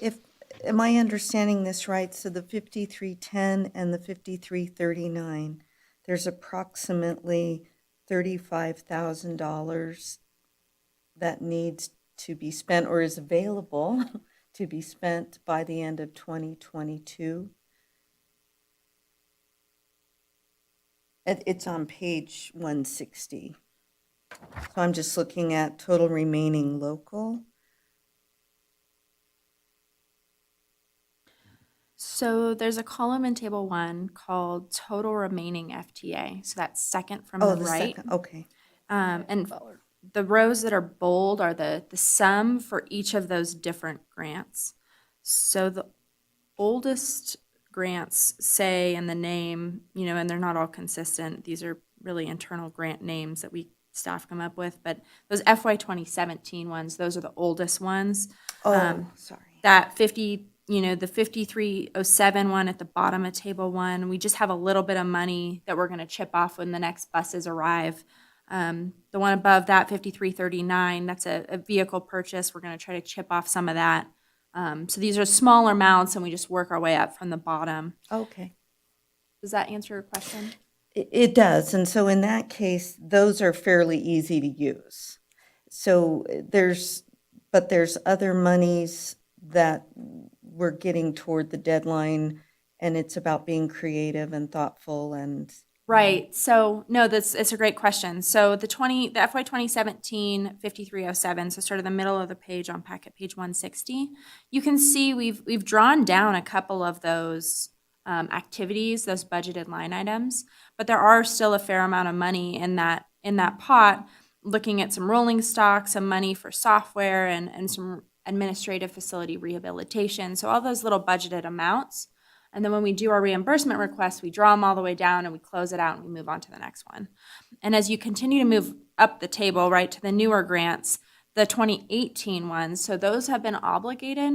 am I understanding this right? So the 5310 and the 5339, there's approximately $35,000 that needs to be spent or is available to be spent by the end of 2022. It's on page 160. So I'm just looking at total remaining local. So there's a column in table 1 called total remaining FTA. So that's second from the right. Second, okay. And the rows that are bold are the sum for each of those different grants. So the oldest grants say in the name, and they're not all consistent. These are really internal grant names that we staff come up with, but those FY 2017 ones, those are the oldest ones. Sorry. That 50, the 5307 one at the bottom of table 1, we just have a little bit of money that we're going to chip off when the next buses arrive. The one above that, 5339, that's a vehicle purchase. We're going to try to chip off some of that. So these are smaller amounts, and we just work our way up from the bottom. Okay. Does that answer your question? It does. And so in that case, those are fairly easy to use. So there's other monies that we're getting toward the deadline, and it's about being creative and thoughtful and. Right. So no, it's a great question. So the FY 2017 5307, so sort of the middle of the page on packet page 160, you can see we've drawn down a couple of those activities, those budgeted line items, but there are still a fair amount of money in that pot, looking at some rolling stock, some money for software, and some administrative facility rehabilitation. So all those little budgeted amounts. And then when we do our reimbursement requests, we draw them all the way down and we close it out and we move on to the next one. And as you continue to move up the table, right, to the newer grants, the 2018 ones, so those have been obligated.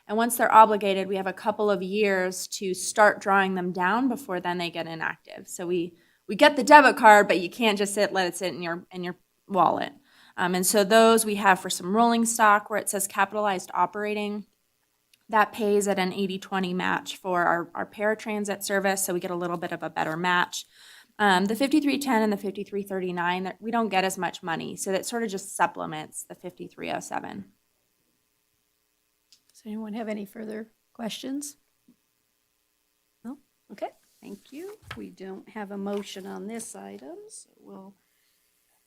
And once they're obligated, we have a couple of years to start drawing them down before then they get inactive. So we get the debit card, but you can't just let it sit in your wallet. And so those we have for some rolling stock where it says capitalized operating. That pays at an 80-20 match for our paratransit service, so we get a little bit of a better match. The 5310 and the 5339, we don't get as much money, so that sort of just supplements the 5307. Does anyone have any further questions? No? Okay, thank you. We don't have a motion on this item, so we'll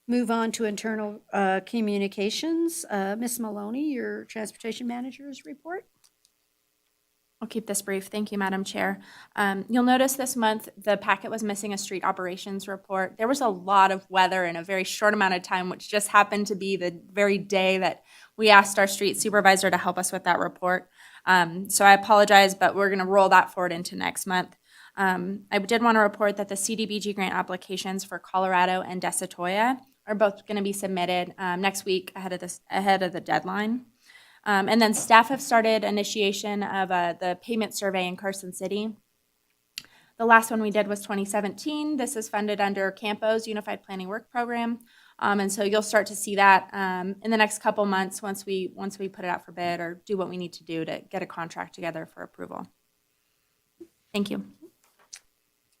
move on to internal communications. Ms. Maloney, your transportation manager's report. I'll keep this brief. Thank you, Madam Chair. You'll notice this month the packet was missing a street operations report. There was a lot of weather in a very short amount of time, which just happened to be the very day that we asked our street supervisor to help us with that report. So I apologize, but we're going to roll that forward into next month. I did want to report that the CDBG grant applications for Colorado and Desatoya are both going to be submitted next week ahead of the deadline. And then staff have started initiation of the payment survey in Carson City. The last one we did was 2017. This is funded under CAMPO's Unified Planning Work Program. And so you'll start to see that in the next couple months once we put it out for bid or do what we need to do to get a contract together for approval. Thank you.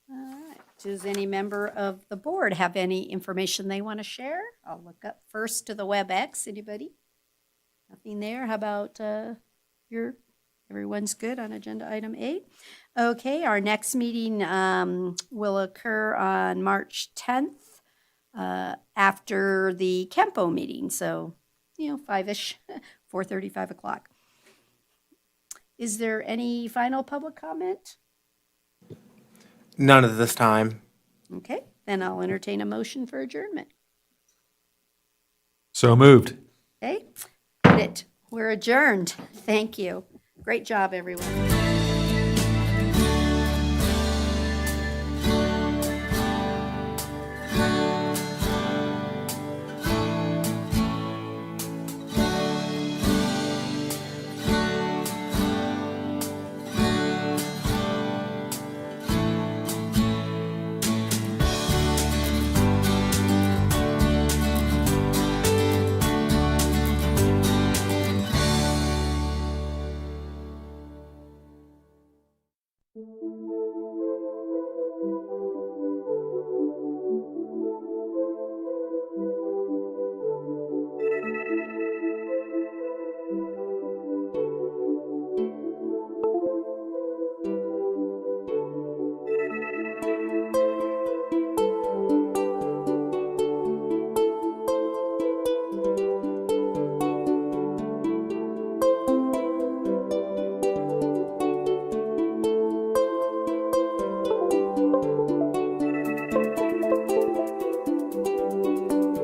All right. Does any member of the board have any information they want to share? I'll look up first to the WebEx. Anybody? Nothing there. How about everyone's good on agenda item 8? Okay, our next meeting will occur on March 10th after the CAMPO meeting. So, 5-ish, 4:30, 5 o'clock. Is there any final public comment? None at this time. Okay, then I'll entertain a motion for adjournment. So moved. Okay, we're adjourned. Thank you. Great job, everyone.